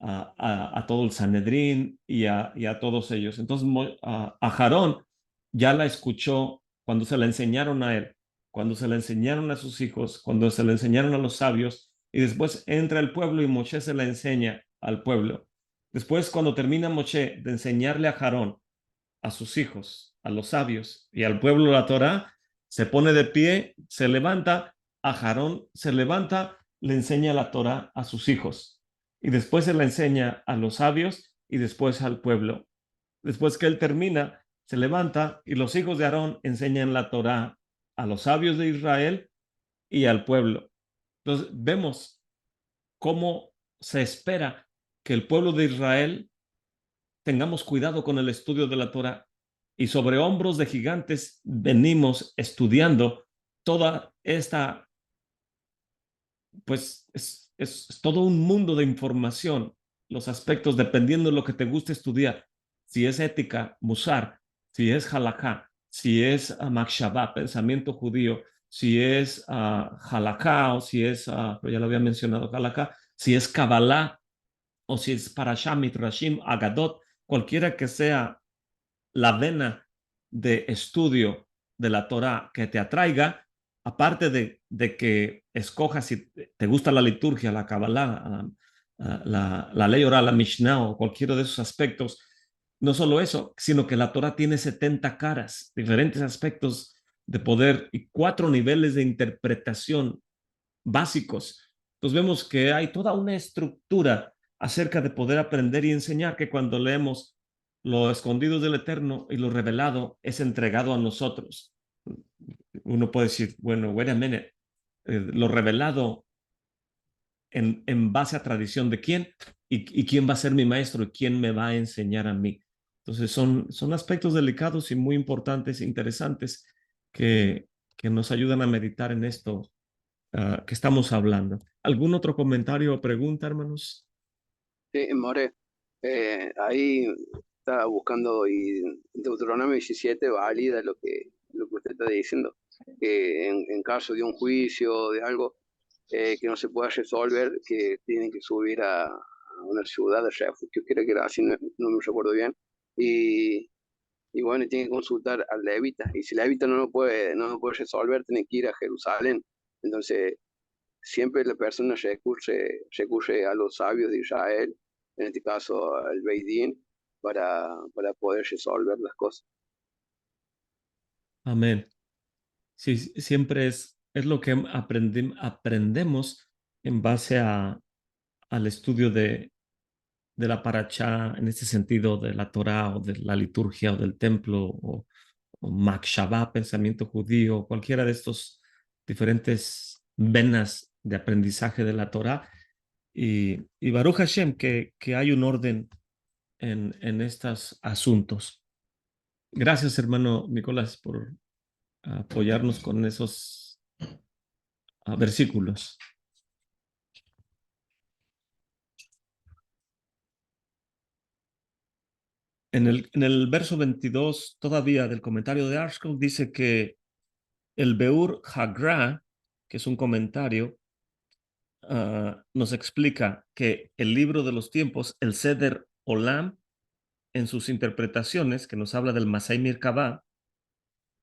a todo el Sanedrín y a todos ellos. Entonces a Aarón ya la escuchó cuando se la enseñaron a él, cuando se la enseñaron a sus hijos, cuando se la enseñaron a los sabios, y después entra el pueblo y Moshe se la enseña al pueblo. Después, cuando termina Moshe de enseñarle a Aarón, a sus hijos, a los sabios y al pueblo la Torah, se pone de pie, se levanta, a Aarón se levanta, le enseña la Torah a sus hijos y después se la enseña a los sabios y después al pueblo. Después que él termina, se levanta y los hijos de Aarón enseñan la Torah a los sabios de Israel y al pueblo. Entonces vemos cómo se espera que el pueblo de Israel tengamos cuidado con el estudio de la Torah y sobre hombros de gigantes venimos estudiando toda esta, pues es todo un mundo de información, los aspectos dependiendo de lo que te guste estudiar, si es ética, musar, si es halakha, si es makshavá, pensamiento judío, si es halakha o si es, ya lo había mencionado, halakha, si es kabbalah o si es parashá, midrashim, agadot, cualquiera que sea la vena de estudio de la Torah que te atraiga, aparte de que escojas si te gusta la liturgia, la Kabbalah, la ley oral, la Mishnah o cualquiera de esos aspectos, no solo eso, sino que la Torah tiene 70 caras, diferentes aspectos de poder y 4 niveles de interpretación básicos. Entonces vemos que hay toda una estructura acerca de poder aprender y enseñar que cuando leemos lo escondido del Eterno y lo revelado es entregado a nosotros. Uno puede decir, bueno, wait a minute, lo revelado en base a tradición de quién y quién va a ser mi maestro y quién me va a enseñar a mí. Entonces son aspectos delicados y muy importantes e interesantes que nos ayudan a meditar en esto que estamos hablando. ¿Algún otro comentario o pregunta, hermanos? Sí, More, ahí estaba buscando y Deuteronomio 17 valida lo que usted está diciendo, que en caso de un juicio, de algo que no se pueda resolver, que tienen que subir a una ciudad de refugio, creo que era así, no, no me recuerdo bien, y, y bueno, tienen que consultar al levita, y si el levita no lo puede resolver, tiene que ir a Jerusalén. Entonces siempre la persona recurre a los sabios de Israel, en este caso al Beidín, para poder resolver las cosas. Amén. Sí, siempre es lo que aprendemos en base al estudio de la paracha, en este sentido de la Torá o de la liturgia o del templo o Makshavá, pensamiento judío, cualquiera de estos diferentes venas de aprendizaje de la Torá. Y Baruch Hashem, que hay un orden en estos asuntos. Gracias, hermano Nicolás, por apoyarnos con esos versículos. En el verso 22 todavía del comentario de Arshkel dice que el Beur Hagra, que es un comentario, nos explica que el libro de los tiempos, el Seder Olam, en sus interpretaciones, que nos habla del Masai Mirkabah,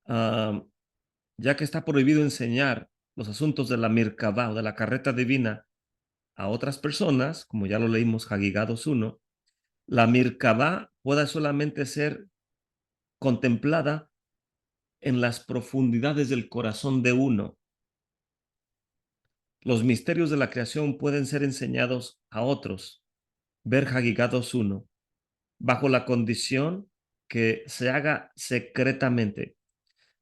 ya que está prohibido enseñar los asuntos de la Mirkabah o de la carreta divina a otras personas, como ya lo leímos Hagigá 2:1, la Mirkabah puede solamente ser contemplada en las profundidades del corazón de uno. Los misterios de la creación pueden ser enseñados a otros. Ver Hagigá 2:1, bajo la condición que se haga secretamente.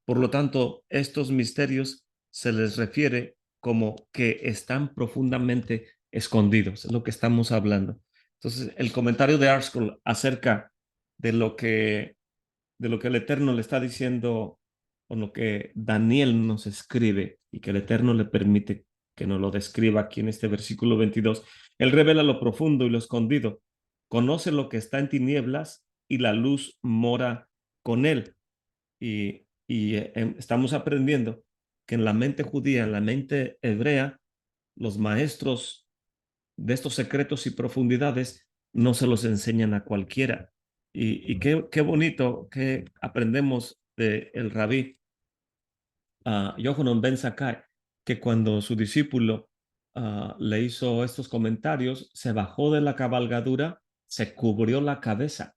Por lo tanto, estos misterios se les refiere como que están profundamente escondidos, es lo que estamos hablando. Entonces, el comentario de Arskell acerca de lo que el Eterno le está diciendo o lo que Daniel nos escribe y que el Eterno le permite que nos lo describa aquí en este versículo 22. Él revela lo profundo y lo escondido, conoce lo que está en tinieblas y la luz mora con él. Y estamos aprendiendo que en la mente judía, en la mente hebrea, los maestros de estos secretos y profundidades no se los enseñan a cualquiera. Y qué bonito que aprendemos del rabí Yohanan ben Zakkai, que cuando su discípulo le hizo estos comentarios, se bajó de la cabalgadura, se cubrió la cabeza.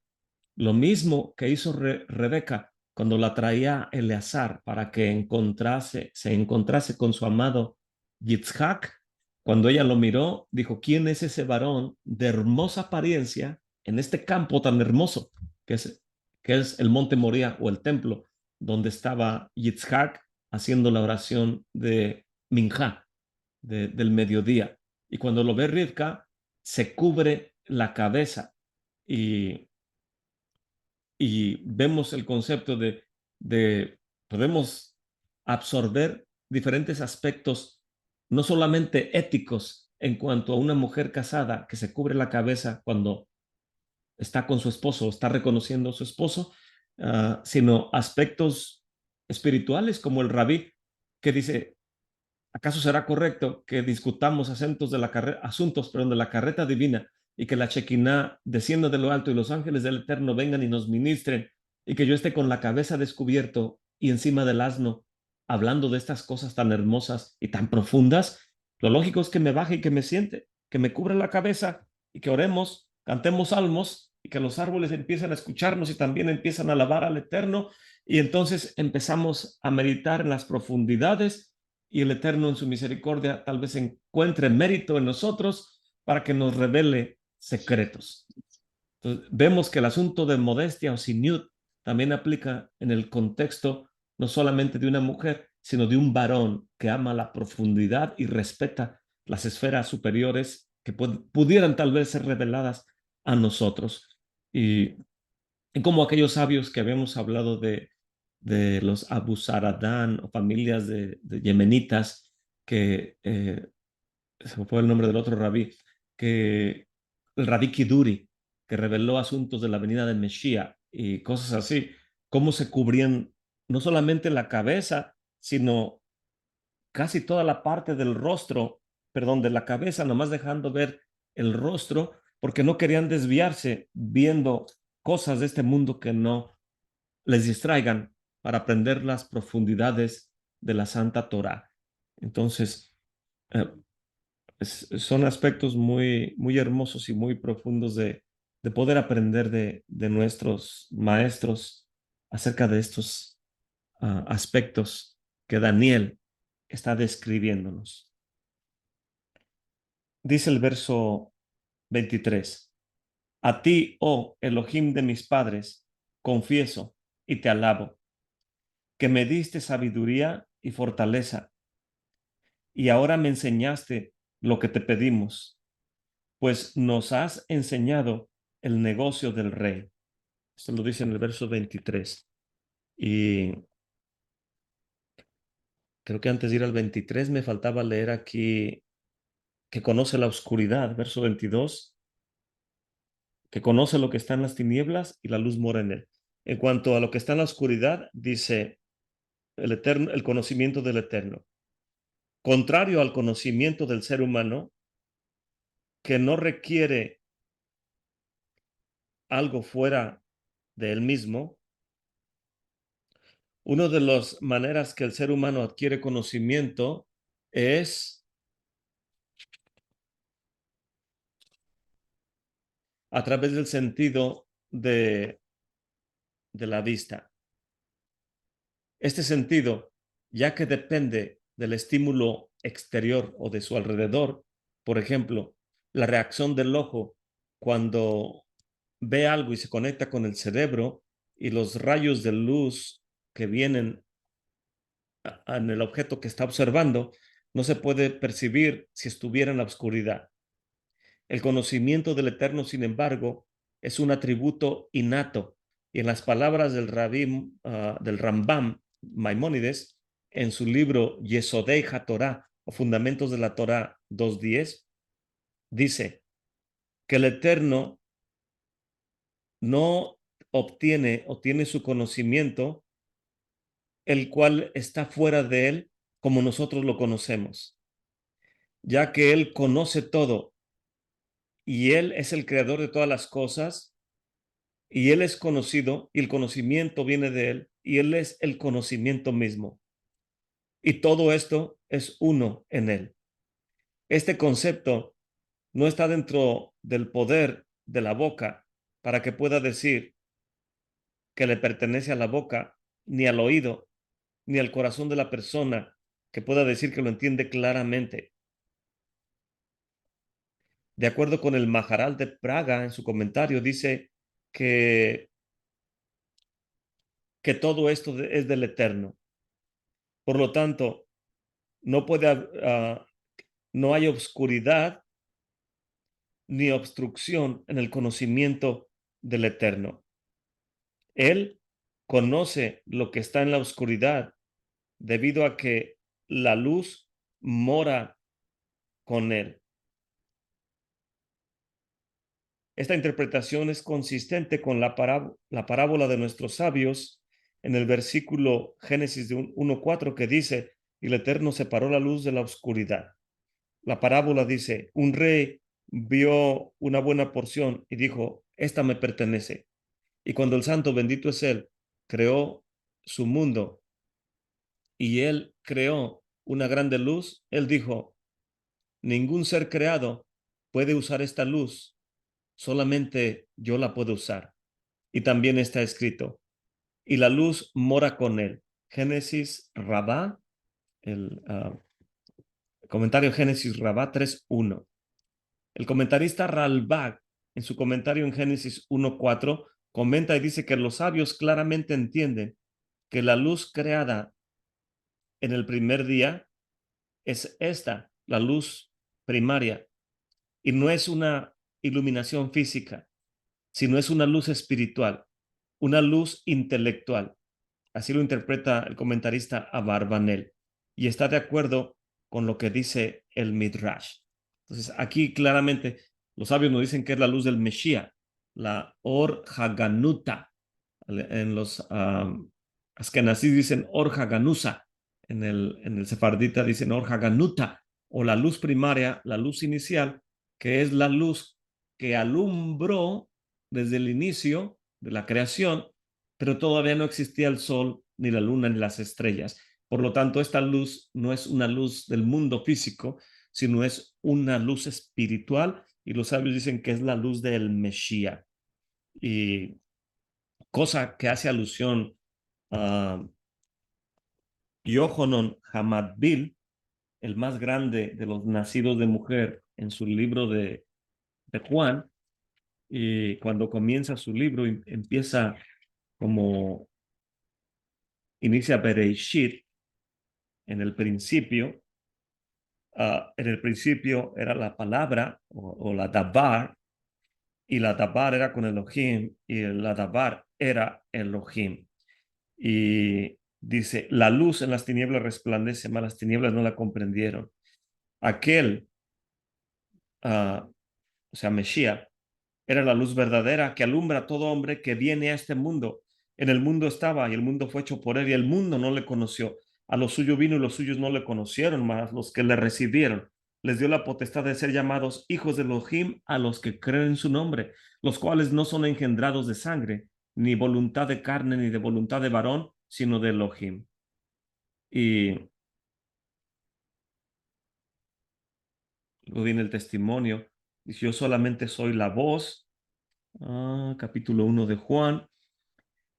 Lo mismo que hizo Rebeca cuando la traía Eleazar para que se encontrase con su amado Yitzhak. Cuando ella lo miró, dijo, ¿quién es ese varón de hermosa apariencia en este campo tan hermoso que es el monte Moría o el templo donde estaba Yitzhak haciendo la oración de Minjá, del mediodía? Y cuando lo ve Rivka, se cubre la cabeza y vemos el concepto de podemos absorber diferentes aspectos, no solamente éticos en cuanto a una mujer casada que se cubre la cabeza cuando está con su esposo, está reconociendo a su esposo, sino aspectos espirituales como el rabí que dice, ¿acaso será correcto que discutamos asuntos de la carreta divina y que la Shekinah descienda de lo alto y los ángeles del Eterno vengan y nos ministren y que yo esté con la cabeza descubierto y encima del asno hablando de estas cosas tan hermosas y tan profundas? Lo lógico es que me baje y que me siente, que me cubra la cabeza y que oremos, cantemos salmos y que los árboles empiecen a escucharnos y también empiezan a alabar al Eterno, y entonces empezamos a meditar en las profundidades y el Eterno en su misericordia tal vez encuentre mérito en nosotros para que nos revele secretos. Entonces, vemos que el asunto de modestia o siniut también aplica en el contexto no solamente de una mujer, sino de un varón que ama la profundidad y respeta las esferas superiores que pudieran tal vez ser reveladas a nosotros. Y, y como aquellos sabios que habíamos hablado de los Abu Saradán o familias de yemenitas que se me fue el nombre del otro rabí, que el rabí Kiduri, que reveló asuntos de la venida del Mesías y cosas así, cómo se cubrían no solamente la cabeza, sino casi toda la parte del rostro, perdón, de la cabeza, nomás dejando ver el rostro, porque no querían desviarse viendo cosas de este mundo que no les distraigan para aprender las profundidades de la Santa Torá. Entonces, eh, son aspectos muy, muy hermosos y muy profundos de poder aprender de nuestros maestros acerca de estos aspectos que Daniel está describiéndonos. Dice el verso 23, a ti, oh Elohim de mis padres, confieso y te alabo, que me diste sabiduría y fortaleza, y ahora me enseñaste lo que te pedimos, pues nos has enseñado el negocio del rey. Esto lo dice en el verso 23. Y creo que antes de ir al 23 me faltaba leer aquí que conoce la oscuridad, verso 22, que conoce lo que está en las tinieblas y la luz mora en él. En cuanto a lo que está en la oscuridad, dice el eterno, el conocimiento del eterno. Contrario al conocimiento del ser humano, que no requiere algo fuera de él mismo, una de las maneras que el ser humano adquiere conocimiento es a través del sentido de la vista. Este sentido, ya que depende del estímulo exterior o de su alrededor, por ejemplo, la reacción del ojo cuando ve algo y se conecta con el cerebro y los rayos de luz que vienen en el objeto que está observando, no se puede percibir si estuviera en la oscuridad. El conocimiento del Eterno, sin embargo, es un atributo innato. Y en las palabras del rabí, del Rambam Maimónides, en su libro Yesodei HaTorah, o Fundamentos de la Torah 2.10, dice que el Eterno no obtiene o tiene su conocimiento, el cual está fuera de él como nosotros lo conocemos, ya que él conoce todo y él es el creador de todas las cosas y él es conocido y el conocimiento viene de él y él es el conocimiento mismo. Y todo esto es uno en él. Este concepto no está dentro del poder de la boca para que pueda decir que le pertenece a la boca, ni al oído, ni al corazón de la persona que pueda decir que lo entiende claramente. De acuerdo con el Maharal de Praga, en su comentario, dice que, que todo esto es del Eterno. Por lo tanto, no puede, no hay obscuridad ni obstrucción en el conocimiento del Eterno. Él conoce lo que está en la oscuridad debido a que la luz mora con él. Esta interpretación es consistente con la parábola de nuestros sabios en el versículo Génesis de 1:4 que dice, y el Eterno separó la luz de la oscuridad. La parábola dice, un rey vio una buena porción y dijo, esta me pertenece. Y cuando el santo, bendito es él, creó su mundo y él creó una grande luz, él dijo, ningún ser creado puede usar esta luz, solamente yo la puedo usar. Y también está escrito, y la luz mora con él. Génesis Rabá, el comentario Génesis Rabá 3:1. El comentarista Ralbag, en su comentario en Génesis 1:4, comenta y dice que los sabios claramente entienden que la luz creada en el primer día es esta, la luz primaria, y no es una iluminación física, sino es una luz espiritual, una luz intelectual. Así lo interpreta el comentarista Abarbanel y está de acuerdo con lo que dice el Midrash. Entonces, aquí claramente los sabios nos dicen que es la luz del Mesías, la Or Haganuta. En los Askenazí dicen Or Haganusa, en el Sefardita dicen Or Haganuta, o la luz primaria, la luz inicial, que es la luz que alumbró desde el inicio de la creación, pero todavía no existía el sol, ni la luna, ni las estrellas. Por lo tanto, esta luz no es una luz del mundo físico, sino es una luz espiritual, y los sabios dicen que es la luz del Mesías. Y cosa que hace alusión a Yohanan Hamadbil, el más grande de los nacidos de mujer, en su libro de Juan, y cuando comienza su libro, empieza como inicia Bereishit, en el principio era la palabra o la Dabar, y la Dabar era con Elohim, y la Dabar era Elohim. Y dice, la luz en las tinieblas resplandece, mas las tinieblas no la comprendieron. Aquel, o sea, Mesías, era la luz verdadera que alumbra a todo hombre que viene a este mundo. En el mundo estaba y el mundo fue hecho por él y el mundo no le conoció. A los suyos vino y los suyos no le conocieron, mas los que le recibieron les dio la potestad de ser llamados hijos de Elohim a los que creen en su nombre, los cuales no son engendrados de sangre, ni voluntad de carne, ni de voluntad de varón, sino de Elohim. Y luego viene el testimonio. Dice, yo solamente soy la voz. Capítulo 1 de Juan.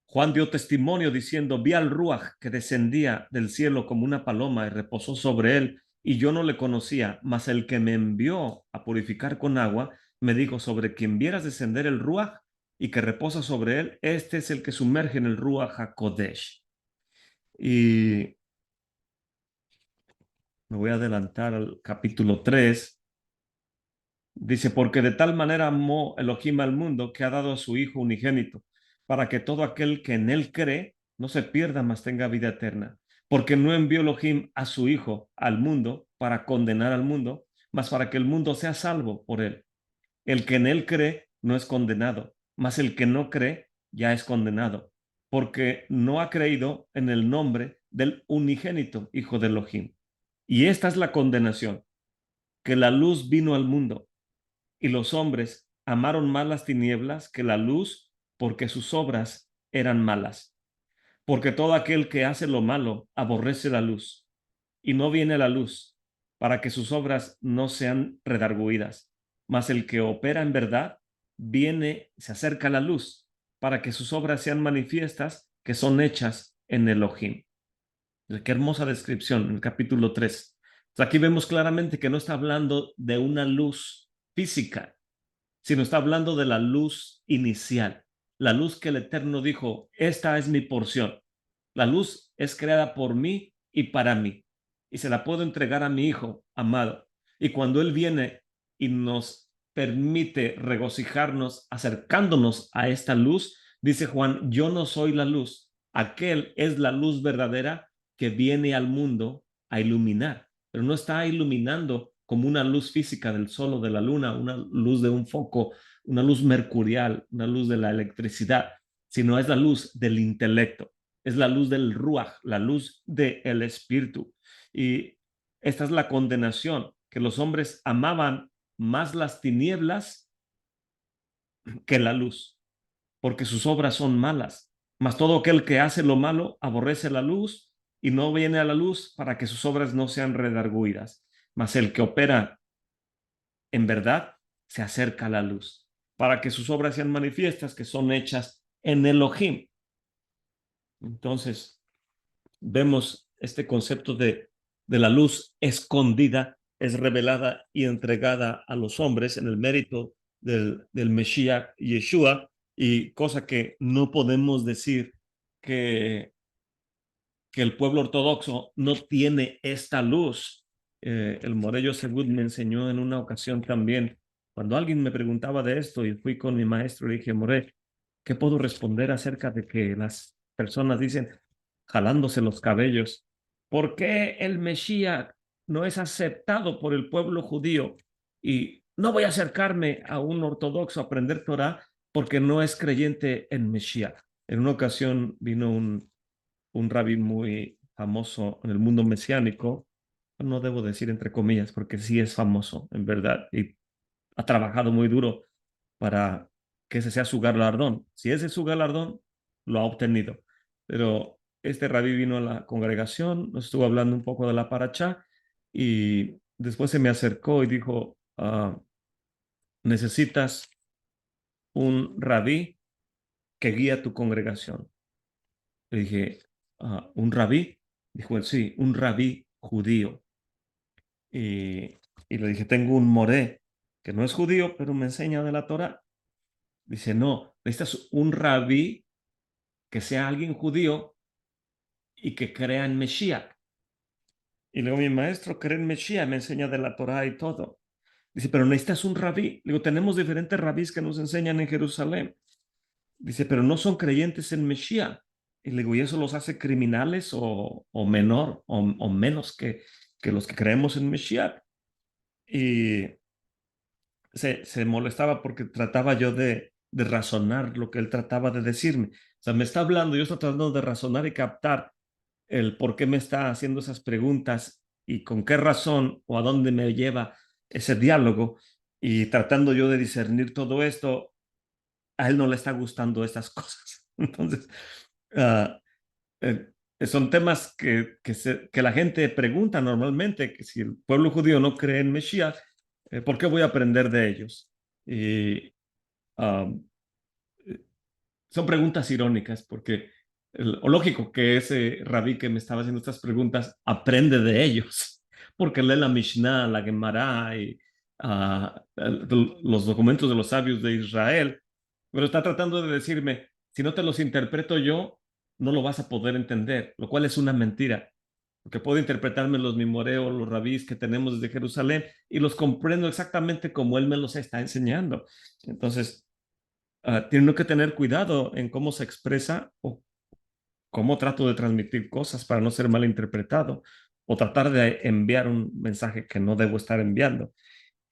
Juan dio testimonio diciendo, vi al Ruach que descendía del cielo como una paloma y reposó sobre él, y yo no le conocía, mas el que me envió a purificar con agua, me dijo, sobre quien vieras descender el Ruach y que reposa sobre él, este es el que sumerge en el Ruach HaKodesh. Y me voy a adelantar al capítulo 3. Dice, porque de tal manera amó Elohim al mundo que ha dado a su Hijo unigénito, para que todo aquel que en él cree no se pierda, mas tenga vida eterna. Porque no envió Elohim a su Hijo al mundo para condenar al mundo, mas para que el mundo sea salvo por él. El que en él cree no es condenado, mas el que no cree ya es condenado, porque no ha creído en el nombre del unigénito Hijo de Elohim. Y esta es la condenación, que la luz vino al mundo y los hombres amaron más las tinieblas que la luz, porque sus obras eran malas. Porque todo aquel que hace lo malo aborrece la luz y no viene a la luz, para que sus obras no sean redargüidas. Mas el que opera en verdad viene, se acerca a la luz, para que sus obras sean manifiestas, que son hechas en Elohim. Qué hermosa descripción en el capítulo 3. Aquí vemos claramente que no está hablando de una luz física, sino está hablando de la luz inicial, la luz que el Eterno dijo, esta es mi porción. La luz es creada por mí y para mí, y se la puedo entregar a mi Hijo amado. Y cuando Él viene y nos permite regocijarnos acercándonos a esta luz, dice Juan, yo no soy la luz, aquel es la luz verdadera que viene al mundo a iluminar, pero no está iluminando como una luz física del sol o de la luna, una luz de un foco, una luz mercurial, una luz de la electricidad, sino es la luz del intelecto, es la luz del Ruach, la luz del Espíritu. Y esta es la condenación, que los hombres amaban más las tinieblas que la luz, porque sus obras son malas. Mas todo aquel que hace lo malo aborrece la luz y no viene a la luz para que sus obras no sean redarguidas. Mas el que opera en verdad se acerca a la luz, para que sus obras sean manifiestas, que son hechas en Elohim. Entonces, vemos este concepto de la luz escondida, es revelada y entregada a los hombres en el mérito del Mesías Yeshua, y cosa que no podemos decir que el pueblo ortodoxo no tiene esta luz, el Morello Segud me enseñó en una ocasión también, cuando alguien me preguntaba de esto y fui con mi maestro, le dije, More, ¿qué puedo responder acerca de que las personas dicen, jalándose los cabellos, ¿por qué el Mesías no es aceptado por el pueblo judío? Y no voy a acercarme a un ortodoxo a aprender Torah porque no es creyente en Mesías. En una ocasión vino un rabí muy famoso en el mundo mesiánico, no debo decir entre comillas, porque sí es famoso, en verdad, y ha trabajado muy duro para que ese sea su galardón. Si ese es su galardón, lo ha obtenido. Pero este rabí vino a la congregación, nos estuvo hablando un poco de la paracha y después se me acercó y dijo, necesitas un rabí que guíe a tu congregación. Le dije, ¿un rabí? Dijo él, sí, un rabí judío. Y le dije, tengo un moré que no es judío, pero me enseña de la Torah. Dice, no, necesitas un rabí que sea alguien judío y que crea en Mesías. Y luego mi maestro cree en Mesías, me enseña de la Torah y todo. Dice, pero necesitas un rabí. Le digo, tenemos diferentes rabís que nos enseñan en Jerusalén. Dice, pero no son creyentes en Mesías. Y le digo, ¿y eso los hace criminales o menor o menos que los que creemos en Mesías? Y se molestaba porque trataba yo de razonar lo que él trataba de decirme. O sea, me está hablando, yo estoy tratando de razonar y captar el por qué me está haciendo esas preguntas y con qué razón o a dónde me lleva ese diálogo. Y tratando yo de discernir todo esto, a él no le está gustando estas cosas. Entonces, uh, eh, son temas que la gente pregunta normalmente, que si el pueblo judío no cree en Mesías, ¿por qué voy a aprender de ellos? Y um, son preguntas irónicas, porque o lógico que ese rabí que me estaba haciendo estas preguntas aprende de ellos, porque lee la Mishnah, la Gemara y los documentos de los sabios de Israel, pero está tratando de decirme, si no te los interpreto yo, no lo vas a poder entender, lo cual es una mentira, porque puedo interpretarme los mimoreos, los rabís que tenemos desde Jerusalén y los comprendo exactamente como él me los está enseñando. Entonces, tiene que tener cuidado en cómo se expresa o cómo trato de transmitir cosas para no ser malinterpretado o tratar de enviar un mensaje que no debo estar enviando.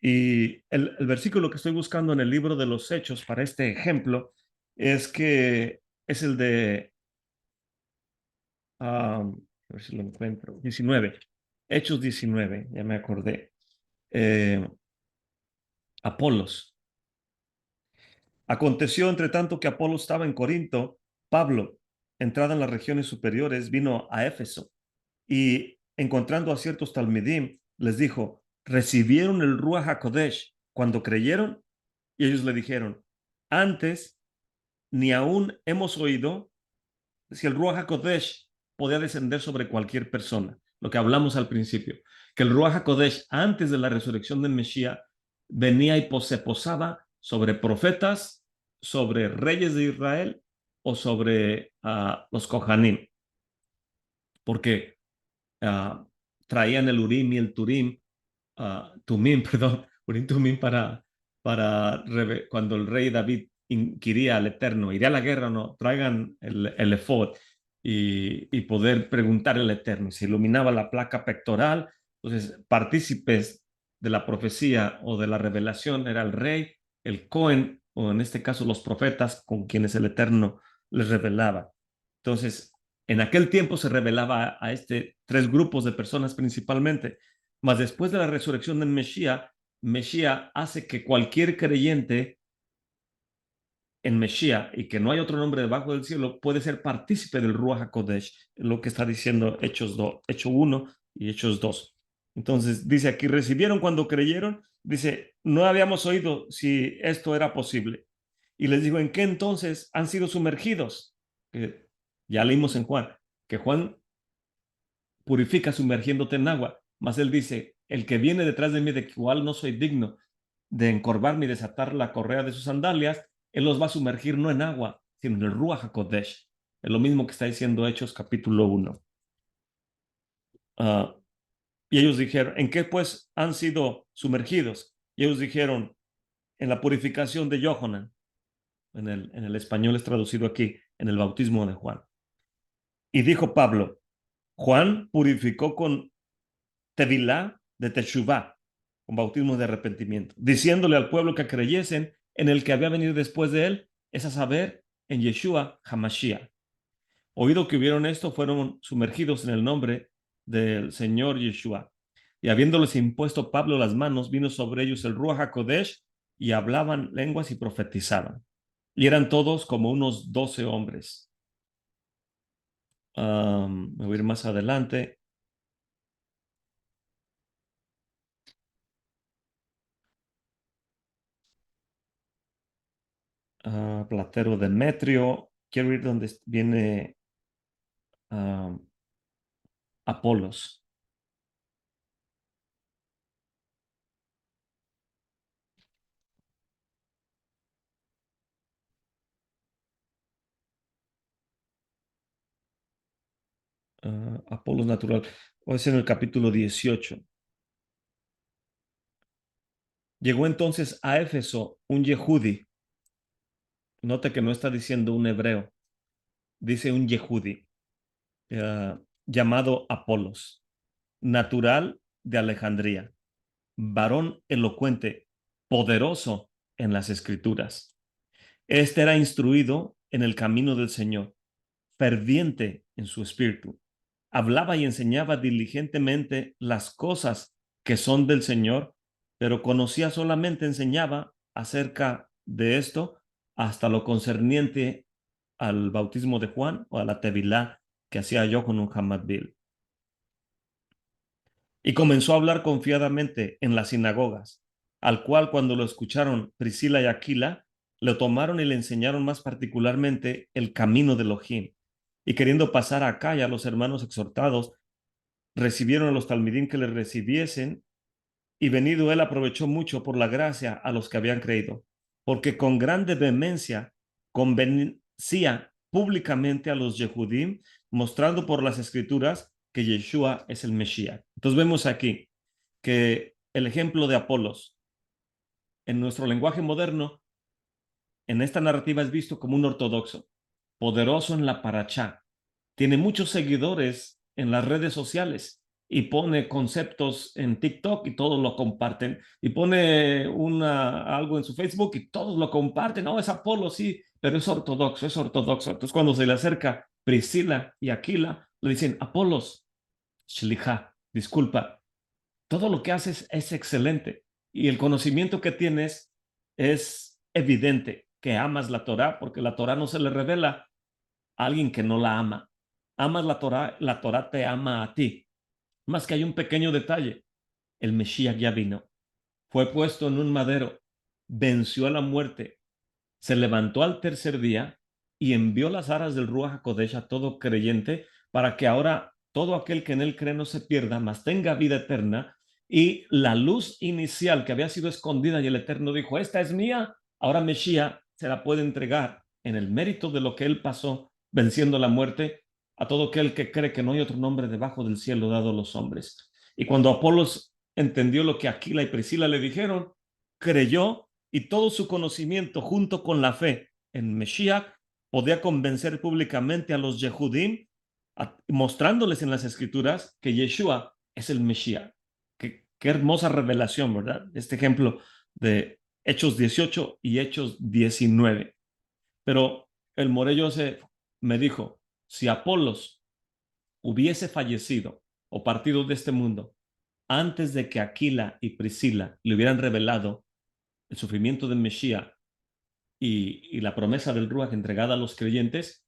Y el versículo que estoy buscando en el libro de los Hechos para este ejemplo es que es el de, a ver si lo encuentro, 19, Hechos 19, ya me acordé. Eh, Apolos. Aconteció, entre tanto, que Apolo estaba en Corinto, Pablo, entrada en las regiones superiores, vino a Éfeso y, encontrando a ciertos talmidim, les dijo, ¿recibieron el Ruach HaKodesh cuando creyeron? Y ellos le dijeron, antes ni aún hemos oído si el Ruach HaKodesh podía descender sobre cualquier persona, lo que hablamos al principio, que el Ruach HaKodesh antes de la resurrección del Mesías venía y se posaba sobre profetas, sobre reyes de Israel o sobre los Kohanim, porque uh, traían el Urim y el Turim, Tumim, perdón, Urim Tumim para cuando el rey David inquiría al Eterno, ¿iré a la guerra o no? Traigan el efod y poder preguntar al Eterno. Se iluminaba la placa pectoral, entonces partícipes de la profecía o de la revelación era el rey, el Cohen, o en este caso los profetas con quienes el Eterno les revelaba. Entonces, en aquel tiempo se revelaba a este tres grupos de personas principalmente, mas después de la resurrección del Mesías, Mesías hace que cualquier creyente en Mesías y que no hay otro nombre debajo del cielo puede ser partícipe del Ruach HaKodesh, lo que está diciendo Hechos 2, Hecho 1 y Hechos 2. Entonces dice aquí, recibieron cuando creyeron, dice, no habíamos oído si esto era posible. Y les digo, ¿en qué entonces han sido sumergidos? Ya leímos en Juan, que Juan purifica sumergiéndote en agua, mas él dice, el que viene detrás de mí, de cual no soy digno de encorvarme y desatar la correa de sus sandalias, él los va a sumergir no en agua, sino en el Ruach HaKodesh. Es lo mismo que está diciendo Hechos capítulo 1. Y ellos dijeron, ¿en qué pues han sido sumergidos? Y ellos dijeron, en la purificación de Yohanan. En el español es traducido aquí, en el bautismo de Juan. Y dijo Pablo, Juan purificó con tevilá de Teshuvá, con bautismo de arrepentimiento, diciéndole al pueblo que creyesen en el que había venido después de él, es a saber, en Yeshua Hamashiach. Oído que hubieron esto, fueron sumergidos en el nombre del Señor Yeshua. Y habiéndoles impuesto Pablo las manos, vino sobre ellos el Ruach HaKodesh y hablaban lenguas y profetizaban. Y eran todos como unos 12 hombres. Me voy a ir más adelante. Platero Demetrio. Quiero ir donde viene Apolos. Apolos natural. O es en el capítulo 18. Llegó entonces a Éfeso un Yehudi. Note que no está diciendo un hebreo, dice un Yehudi, llamado Apolos, natural de Alejandría, varón elocuente, poderoso en las escrituras. Este era instruido en el camino del Señor, ferviente en su espíritu. Hablaba y enseñaba diligentemente las cosas que son del Señor, pero conocía solamente, enseñaba acerca de esto hasta lo concerniente al bautismo de Juan o a la tevilá que hacía yo con un Hamadbil. Y comenzó a hablar confiadamente en las sinagogas, al cual cuando lo escucharon Priscila y Aquila, lo tomaron y le enseñaron más particularmente el camino de Elohim. Y queriendo pasar a Acaya, los hermanos exhortados recibieron a los talmidim que le recibiesen, y venido él aprovechó mucho por la gracia a los que habían creído, porque con grande vehemencia convencía públicamente a los Yehudim, mostrando por las escrituras que Yeshua es el Mesías. Entonces vemos aquí que el ejemplo de Apolos en nuestro lenguaje moderno, en esta narrativa es visto como un ortodoxo, poderoso en la parachá, tiene muchos seguidores en las redes sociales y pone conceptos en TikTok y todos lo comparten, y pone algo en su Facebook y todos lo comparten. No, es Apolo, sí, pero es ortodoxo, es ortodoxo. Entonces cuando se le acerca Priscila y Aquila, le dicen, Apolos, Shlicha, disculpa, todo lo que haces es excelente y el conocimiento que tienes es evidente, que amas la Torá, porque la Torá no se le revela a alguien que no la ama. Amas la Torá te ama a ti. Más que hay un pequeño detalle, el Mesías ya vino, fue puesto en un madero, venció a la muerte, se levantó al tercer día y envió las aras del Ruach HaKodesh a todo creyente para que ahora todo aquel que en él cree no se pierda, mas tenga vida eterna. Y la luz inicial que había sido escondida y el Eterno dijo, esta es mía, ahora Mesías se la puede entregar en el mérito de lo que él pasó venciendo la muerte a todo aquel que cree que no hay otro nombre debajo del cielo dado a los hombres. Y cuando Apolos entendió lo que Aquila y Priscila le dijeron, creyó, y todo su conocimiento junto con la fe en Mesías podía convencer públicamente a los Yehudim, mostrándoles en las escrituras que Yeshua es el Mesías. Qué hermosa revelación, ¿verdad? Este ejemplo de Hechos 18 y Hechos 19. Pero el Morello me dijo, si Apolos hubiese fallecido o partido de este mundo antes de que Aquila y Priscila le hubieran revelado el sufrimiento del Mesías y la promesa del Ruach entregada a los creyentes,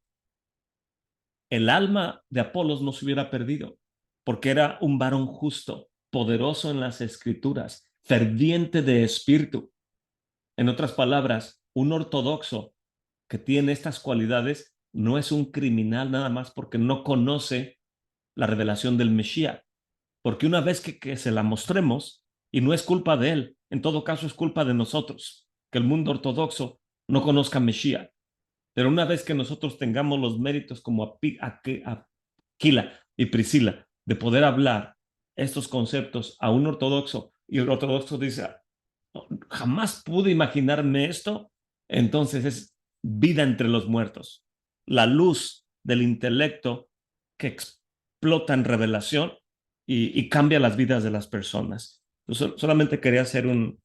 el alma de Apolos no se hubiera perdido, porque era un varón justo, poderoso en las escrituras, ferviente de espíritu. En otras palabras, un ortodoxo que tiene estas cualidades no es un criminal nada más porque no conoce la revelación del Mesías, porque una vez que se la mostremos, y no es culpa de él, en todo caso es culpa de nosotros, que el mundo ortodoxo no conozca Mesías. Pero una vez que nosotros tengamos los méritos como Aquila y Priscila de poder hablar estos conceptos a un ortodoxo y el ortodoxo dice, jamás pude imaginarme esto, entonces es vida entre los muertos. La luz del intelecto que explota en revelación y cambia las vidas de las personas. Entonces, solamente quería hacer un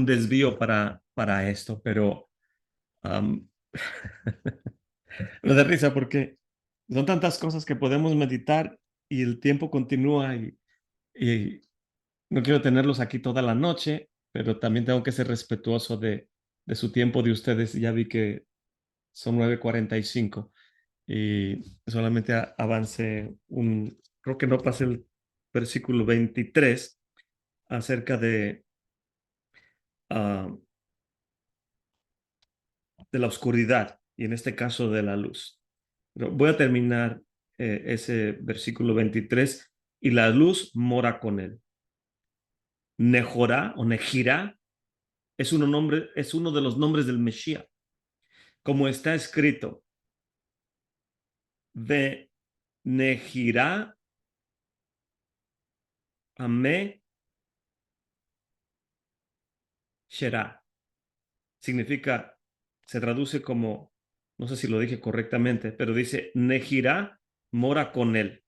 desvío para esto, pero um, me da risa porque son tantas cosas que podemos meditar y el tiempo continúa y no quiero tenerlos aquí toda la noche, pero también tengo que ser respetuoso de su tiempo de ustedes. Ya vi que son 9:45 y solamente avance creo que no pasé el versículo 23 acerca ah, de la oscuridad y en este caso de la luz. Pero voy a terminar ese versículo 23 y la luz mora con él. Nejorá o Nejirá es uno de los nombres del Mesías, como está escrito, de Nejirá Ame Sherá. Significa, se traduce como, no sé si lo dije correctamente, pero dice, Nejirá mora con él.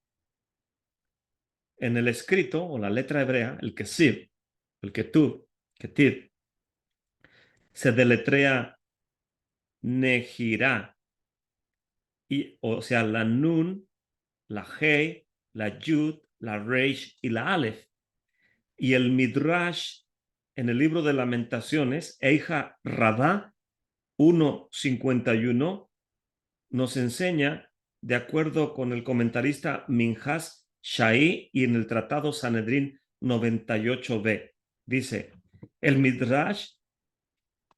En el escrito o la letra hebrea, el Kesib, el Ketiv, se deletrea Nejirá, y, o sea, la Nun, la Hei, la Yud, la Reish y la Aleph. Y el Midrash en el libro de Lamentaciones, Eija Radá 1:51, nos enseña, de acuerdo con el comentarista Minhas Shai y en el Tratado Sanedrín 98b, dice, el Midrash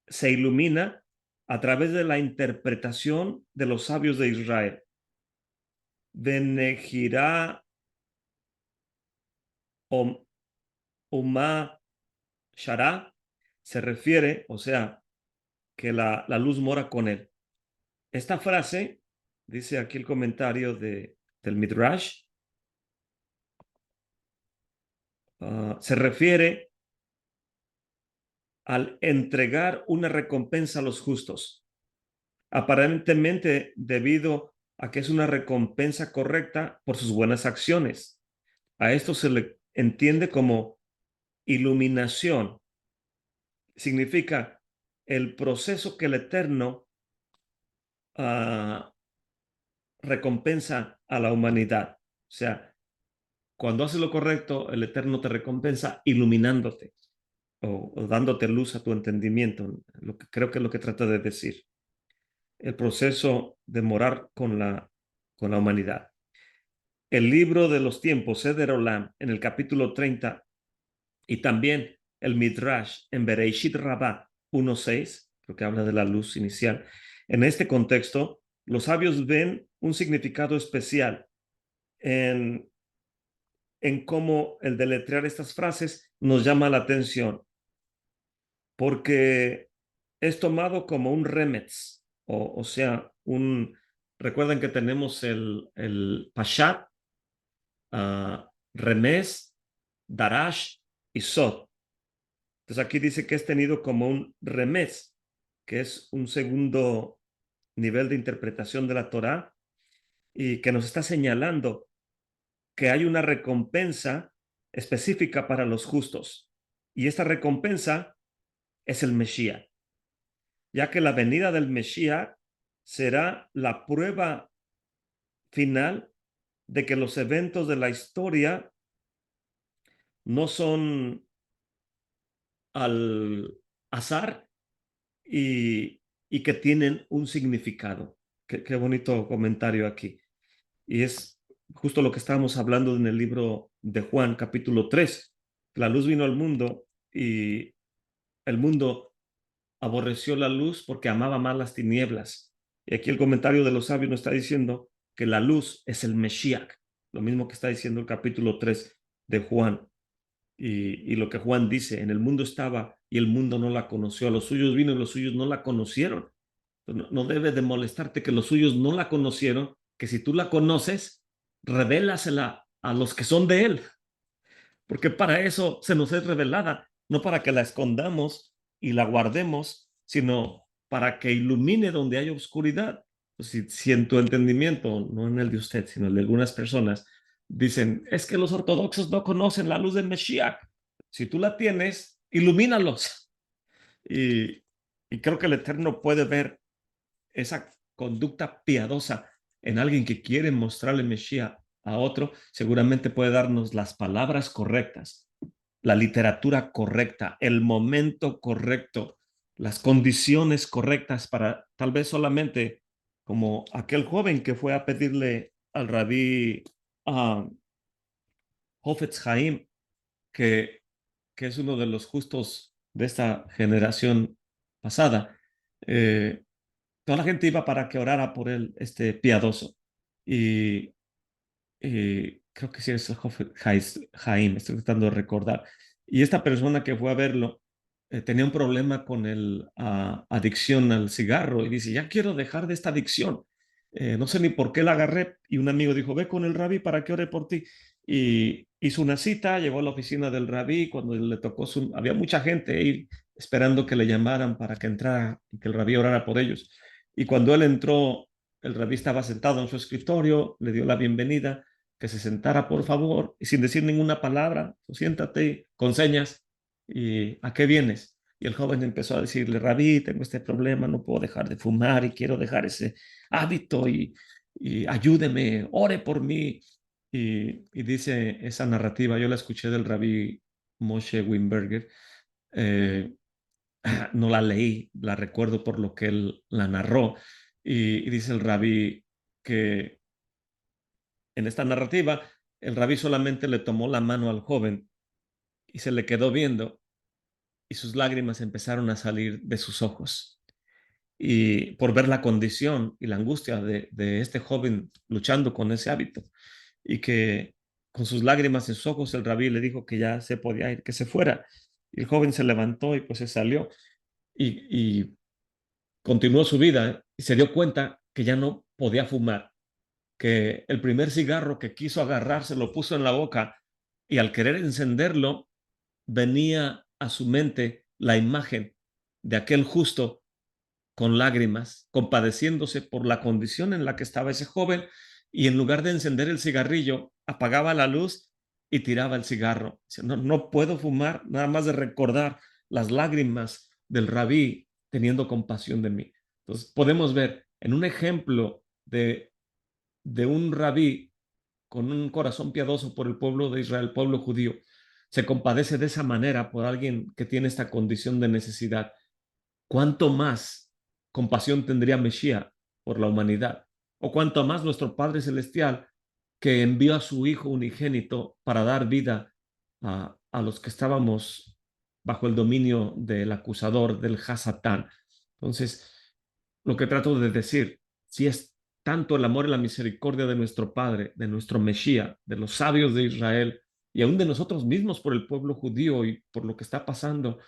se ilumina a través de la interpretación de los sabios de Israel. Benejirá Uma Shara se refiere, o sea, que la luz mora con él. Esta frase, dice aquí el comentario del Midrash, se refiere al entregar una recompensa a los justos, aparentemente debido a que es una recompensa correcta por sus buenas acciones. A esto se le entiende como iluminación. Significa el proceso que el Eterno recompensa a la humanidad. O sea, cuando haces lo correcto, el Eterno te recompensa iluminándote o dándote luz a tu entendimiento, lo que creo que es lo que trata de decir. El proceso de morar con la humanidad. El libro de los tiempos, Seder Olam, en el capítulo 30, y también el Midrash en Bereishit Rabbah 1:6, creo que habla de la luz inicial. En este contexto, los sabios ven un significado especial en cómo el deletrear estas frases nos llama la atención, porque es tomado como un remetz, o sea, recuerden que tenemos el Pashat, Remez, Darash y Sod. Entonces aquí dice que es tenido como un remez, que es un segundo nivel de interpretación de la Torá y que nos está señalando que hay una recompensa específica para los justos. Y esta recompensa es el Mesías, ya que la venida del Mesías será la prueba final de que los eventos de la historia no son al azar y que tienen un significado. Qué bonito comentario aquí. Y es justo lo que estábamos hablando en el libro de Juan, capítulo 3. La luz vino al mundo y el mundo aborreció la luz porque amaba más las tinieblas. Y aquí el comentario de los sabios nos está diciendo que la luz es el Mesías, lo mismo que está diciendo el capítulo 3 de Juan. Y lo que Juan dice, en el mundo estaba y el mundo no la conoció, a los suyos vino y los suyos no la conocieron. No debe de molestarte que los suyos no la conocieron, que si tú la conoces, revélasela a los que son de Él, porque para eso se nos es revelada, no para que la escondamos y la guardemos, sino para que ilumine donde hay oscuridad. Pues si en tu entendimiento, no en el de usted, sino el de algunas personas, dicen, es que los ortodoxos no conocen la luz del Mesías. Si tú la tienes, ilumínalos. Y, y creo que el Eterno puede ver esa conducta piadosa en alguien que quiere mostrarle Mesías a otro, seguramente puede darnos las palabras correctas, la literatura correcta, el momento correcto, las condiciones correctas para tal vez solamente como aquel joven que fue a pedirle al rabí Hofetz Haim, que, que es uno de los justos de esta generación pasada. Eh, Toda la gente iba para que orara por él, este piadoso. Y, creo que sí es Jaime, estoy tratando de recordar. Y esta persona que fue a verlo tenía un problema con el adicción al cigarro y dice, ya quiero dejar de esta adicción. No sé ni por qué la agarré y un amigo dijo, ve con el rabí para que ore por ti. Y hizo una cita, llegó a la oficina del rabí, cuando le tocó había mucha gente ahí esperando que le llamaran para que entrara y que el rabí orara por ellos. Y cuando él entró, el rabí estaba sentado en su escritorio, le dio la bienvenida, que se sentara por favor, y sin decir ninguna palabra, pues siéntate con señas, y ¿a qué vienes? Y el joven empezó a decirle, rabí, tengo este problema, no puedo dejar de fumar y quiero dejar ese hábito y ayúdeme, ore por mí. Y dice esa narrativa, yo la escuché del rabí Moshe Wimberger, eh, no la leí, la recuerdo por lo que él la narró. Y dice el rabí que en esta narrativa, el rabí solamente le tomó la mano al joven y se le quedó viendo y sus lágrimas empezaron a salir de sus ojos. Y por ver la condición y la angustia de este joven luchando con ese hábito y que con sus lágrimas en sus ojos el rabí le dijo que ya se podía ir, que se fuera. Y el joven se levantó y pues se salió y continuó su vida y se dio cuenta que ya no podía fumar, que el primer cigarro que quiso agarrar se lo puso en la boca y al querer encenderlo venía a su mente la imagen de aquel justo con lágrimas, compadeciéndose por la condición en la que estaba ese joven y en lugar de encender el cigarrillo, apagaba la luz y tiraba el cigarro. Dice, no, no puedo fumar nada más de recordar las lágrimas del rabí teniendo compasión de mí. Entonces podemos ver en un ejemplo de un rabí con un corazón piadoso por el pueblo de Israel, el pueblo judío, se compadece de esa manera por alguien que tiene esta condición de necesidad. ¿Cuánto más compasión tendría Mesías por la humanidad? ¿O cuánto más nuestro Padre Celestial que envió a su Hijo unigénito para dar vida a los que estábamos bajo el dominio del acusador, del Hasatán? Entonces, lo que trato de decir, si es tanto el amor y la misericordia de nuestro Padre, de nuestro Mesías, de los sabios de Israel y aún de nosotros mismos por el pueblo judío y por lo que está pasando,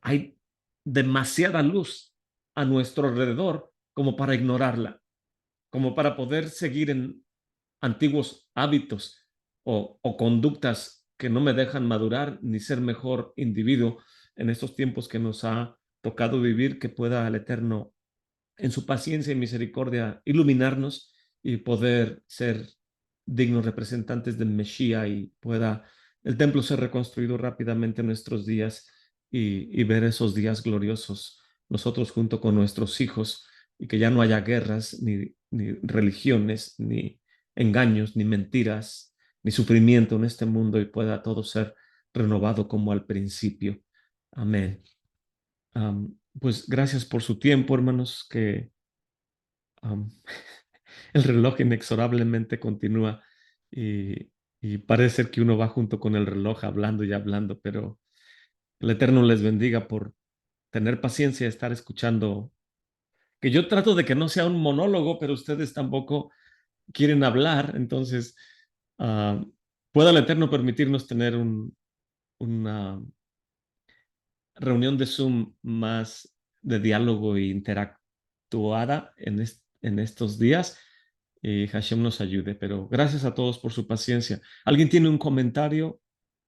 hay demasiada luz a nuestro alrededor como para ignorarla, como para poder seguir en antiguos hábitos o conductas que no me dejan madurar ni ser mejor individuo en estos tiempos que nos ha tocado vivir, que pueda el Eterno en su paciencia y misericordia iluminarnos y poder ser dignos representantes del Mesías y pueda el templo ser reconstruido rápidamente en nuestros días y ver esos días gloriosos nosotros junto con nuestros hijos y que ya no haya guerras, ni religiones, ni engaños, ni mentiras, ni sufrimiento en este mundo y pueda todo ser renovado como al principio. Amén. Pues gracias por su tiempo, hermanos, que um, el reloj inexorablemente continúa y parece ser que uno va junto con el reloj hablando y hablando, pero el Eterno les bendiga por tener paciencia, estar escuchando, que yo trato de que no sea un monólogo, pero ustedes tampoco quieren hablar, entonces uh, pueda el Eterno permitirnos tener una reunión de Zoom más de diálogo e interactuada en estos días Hashem nos ayude. Pero gracias a todos por su paciencia. ¿Alguien tiene un comentario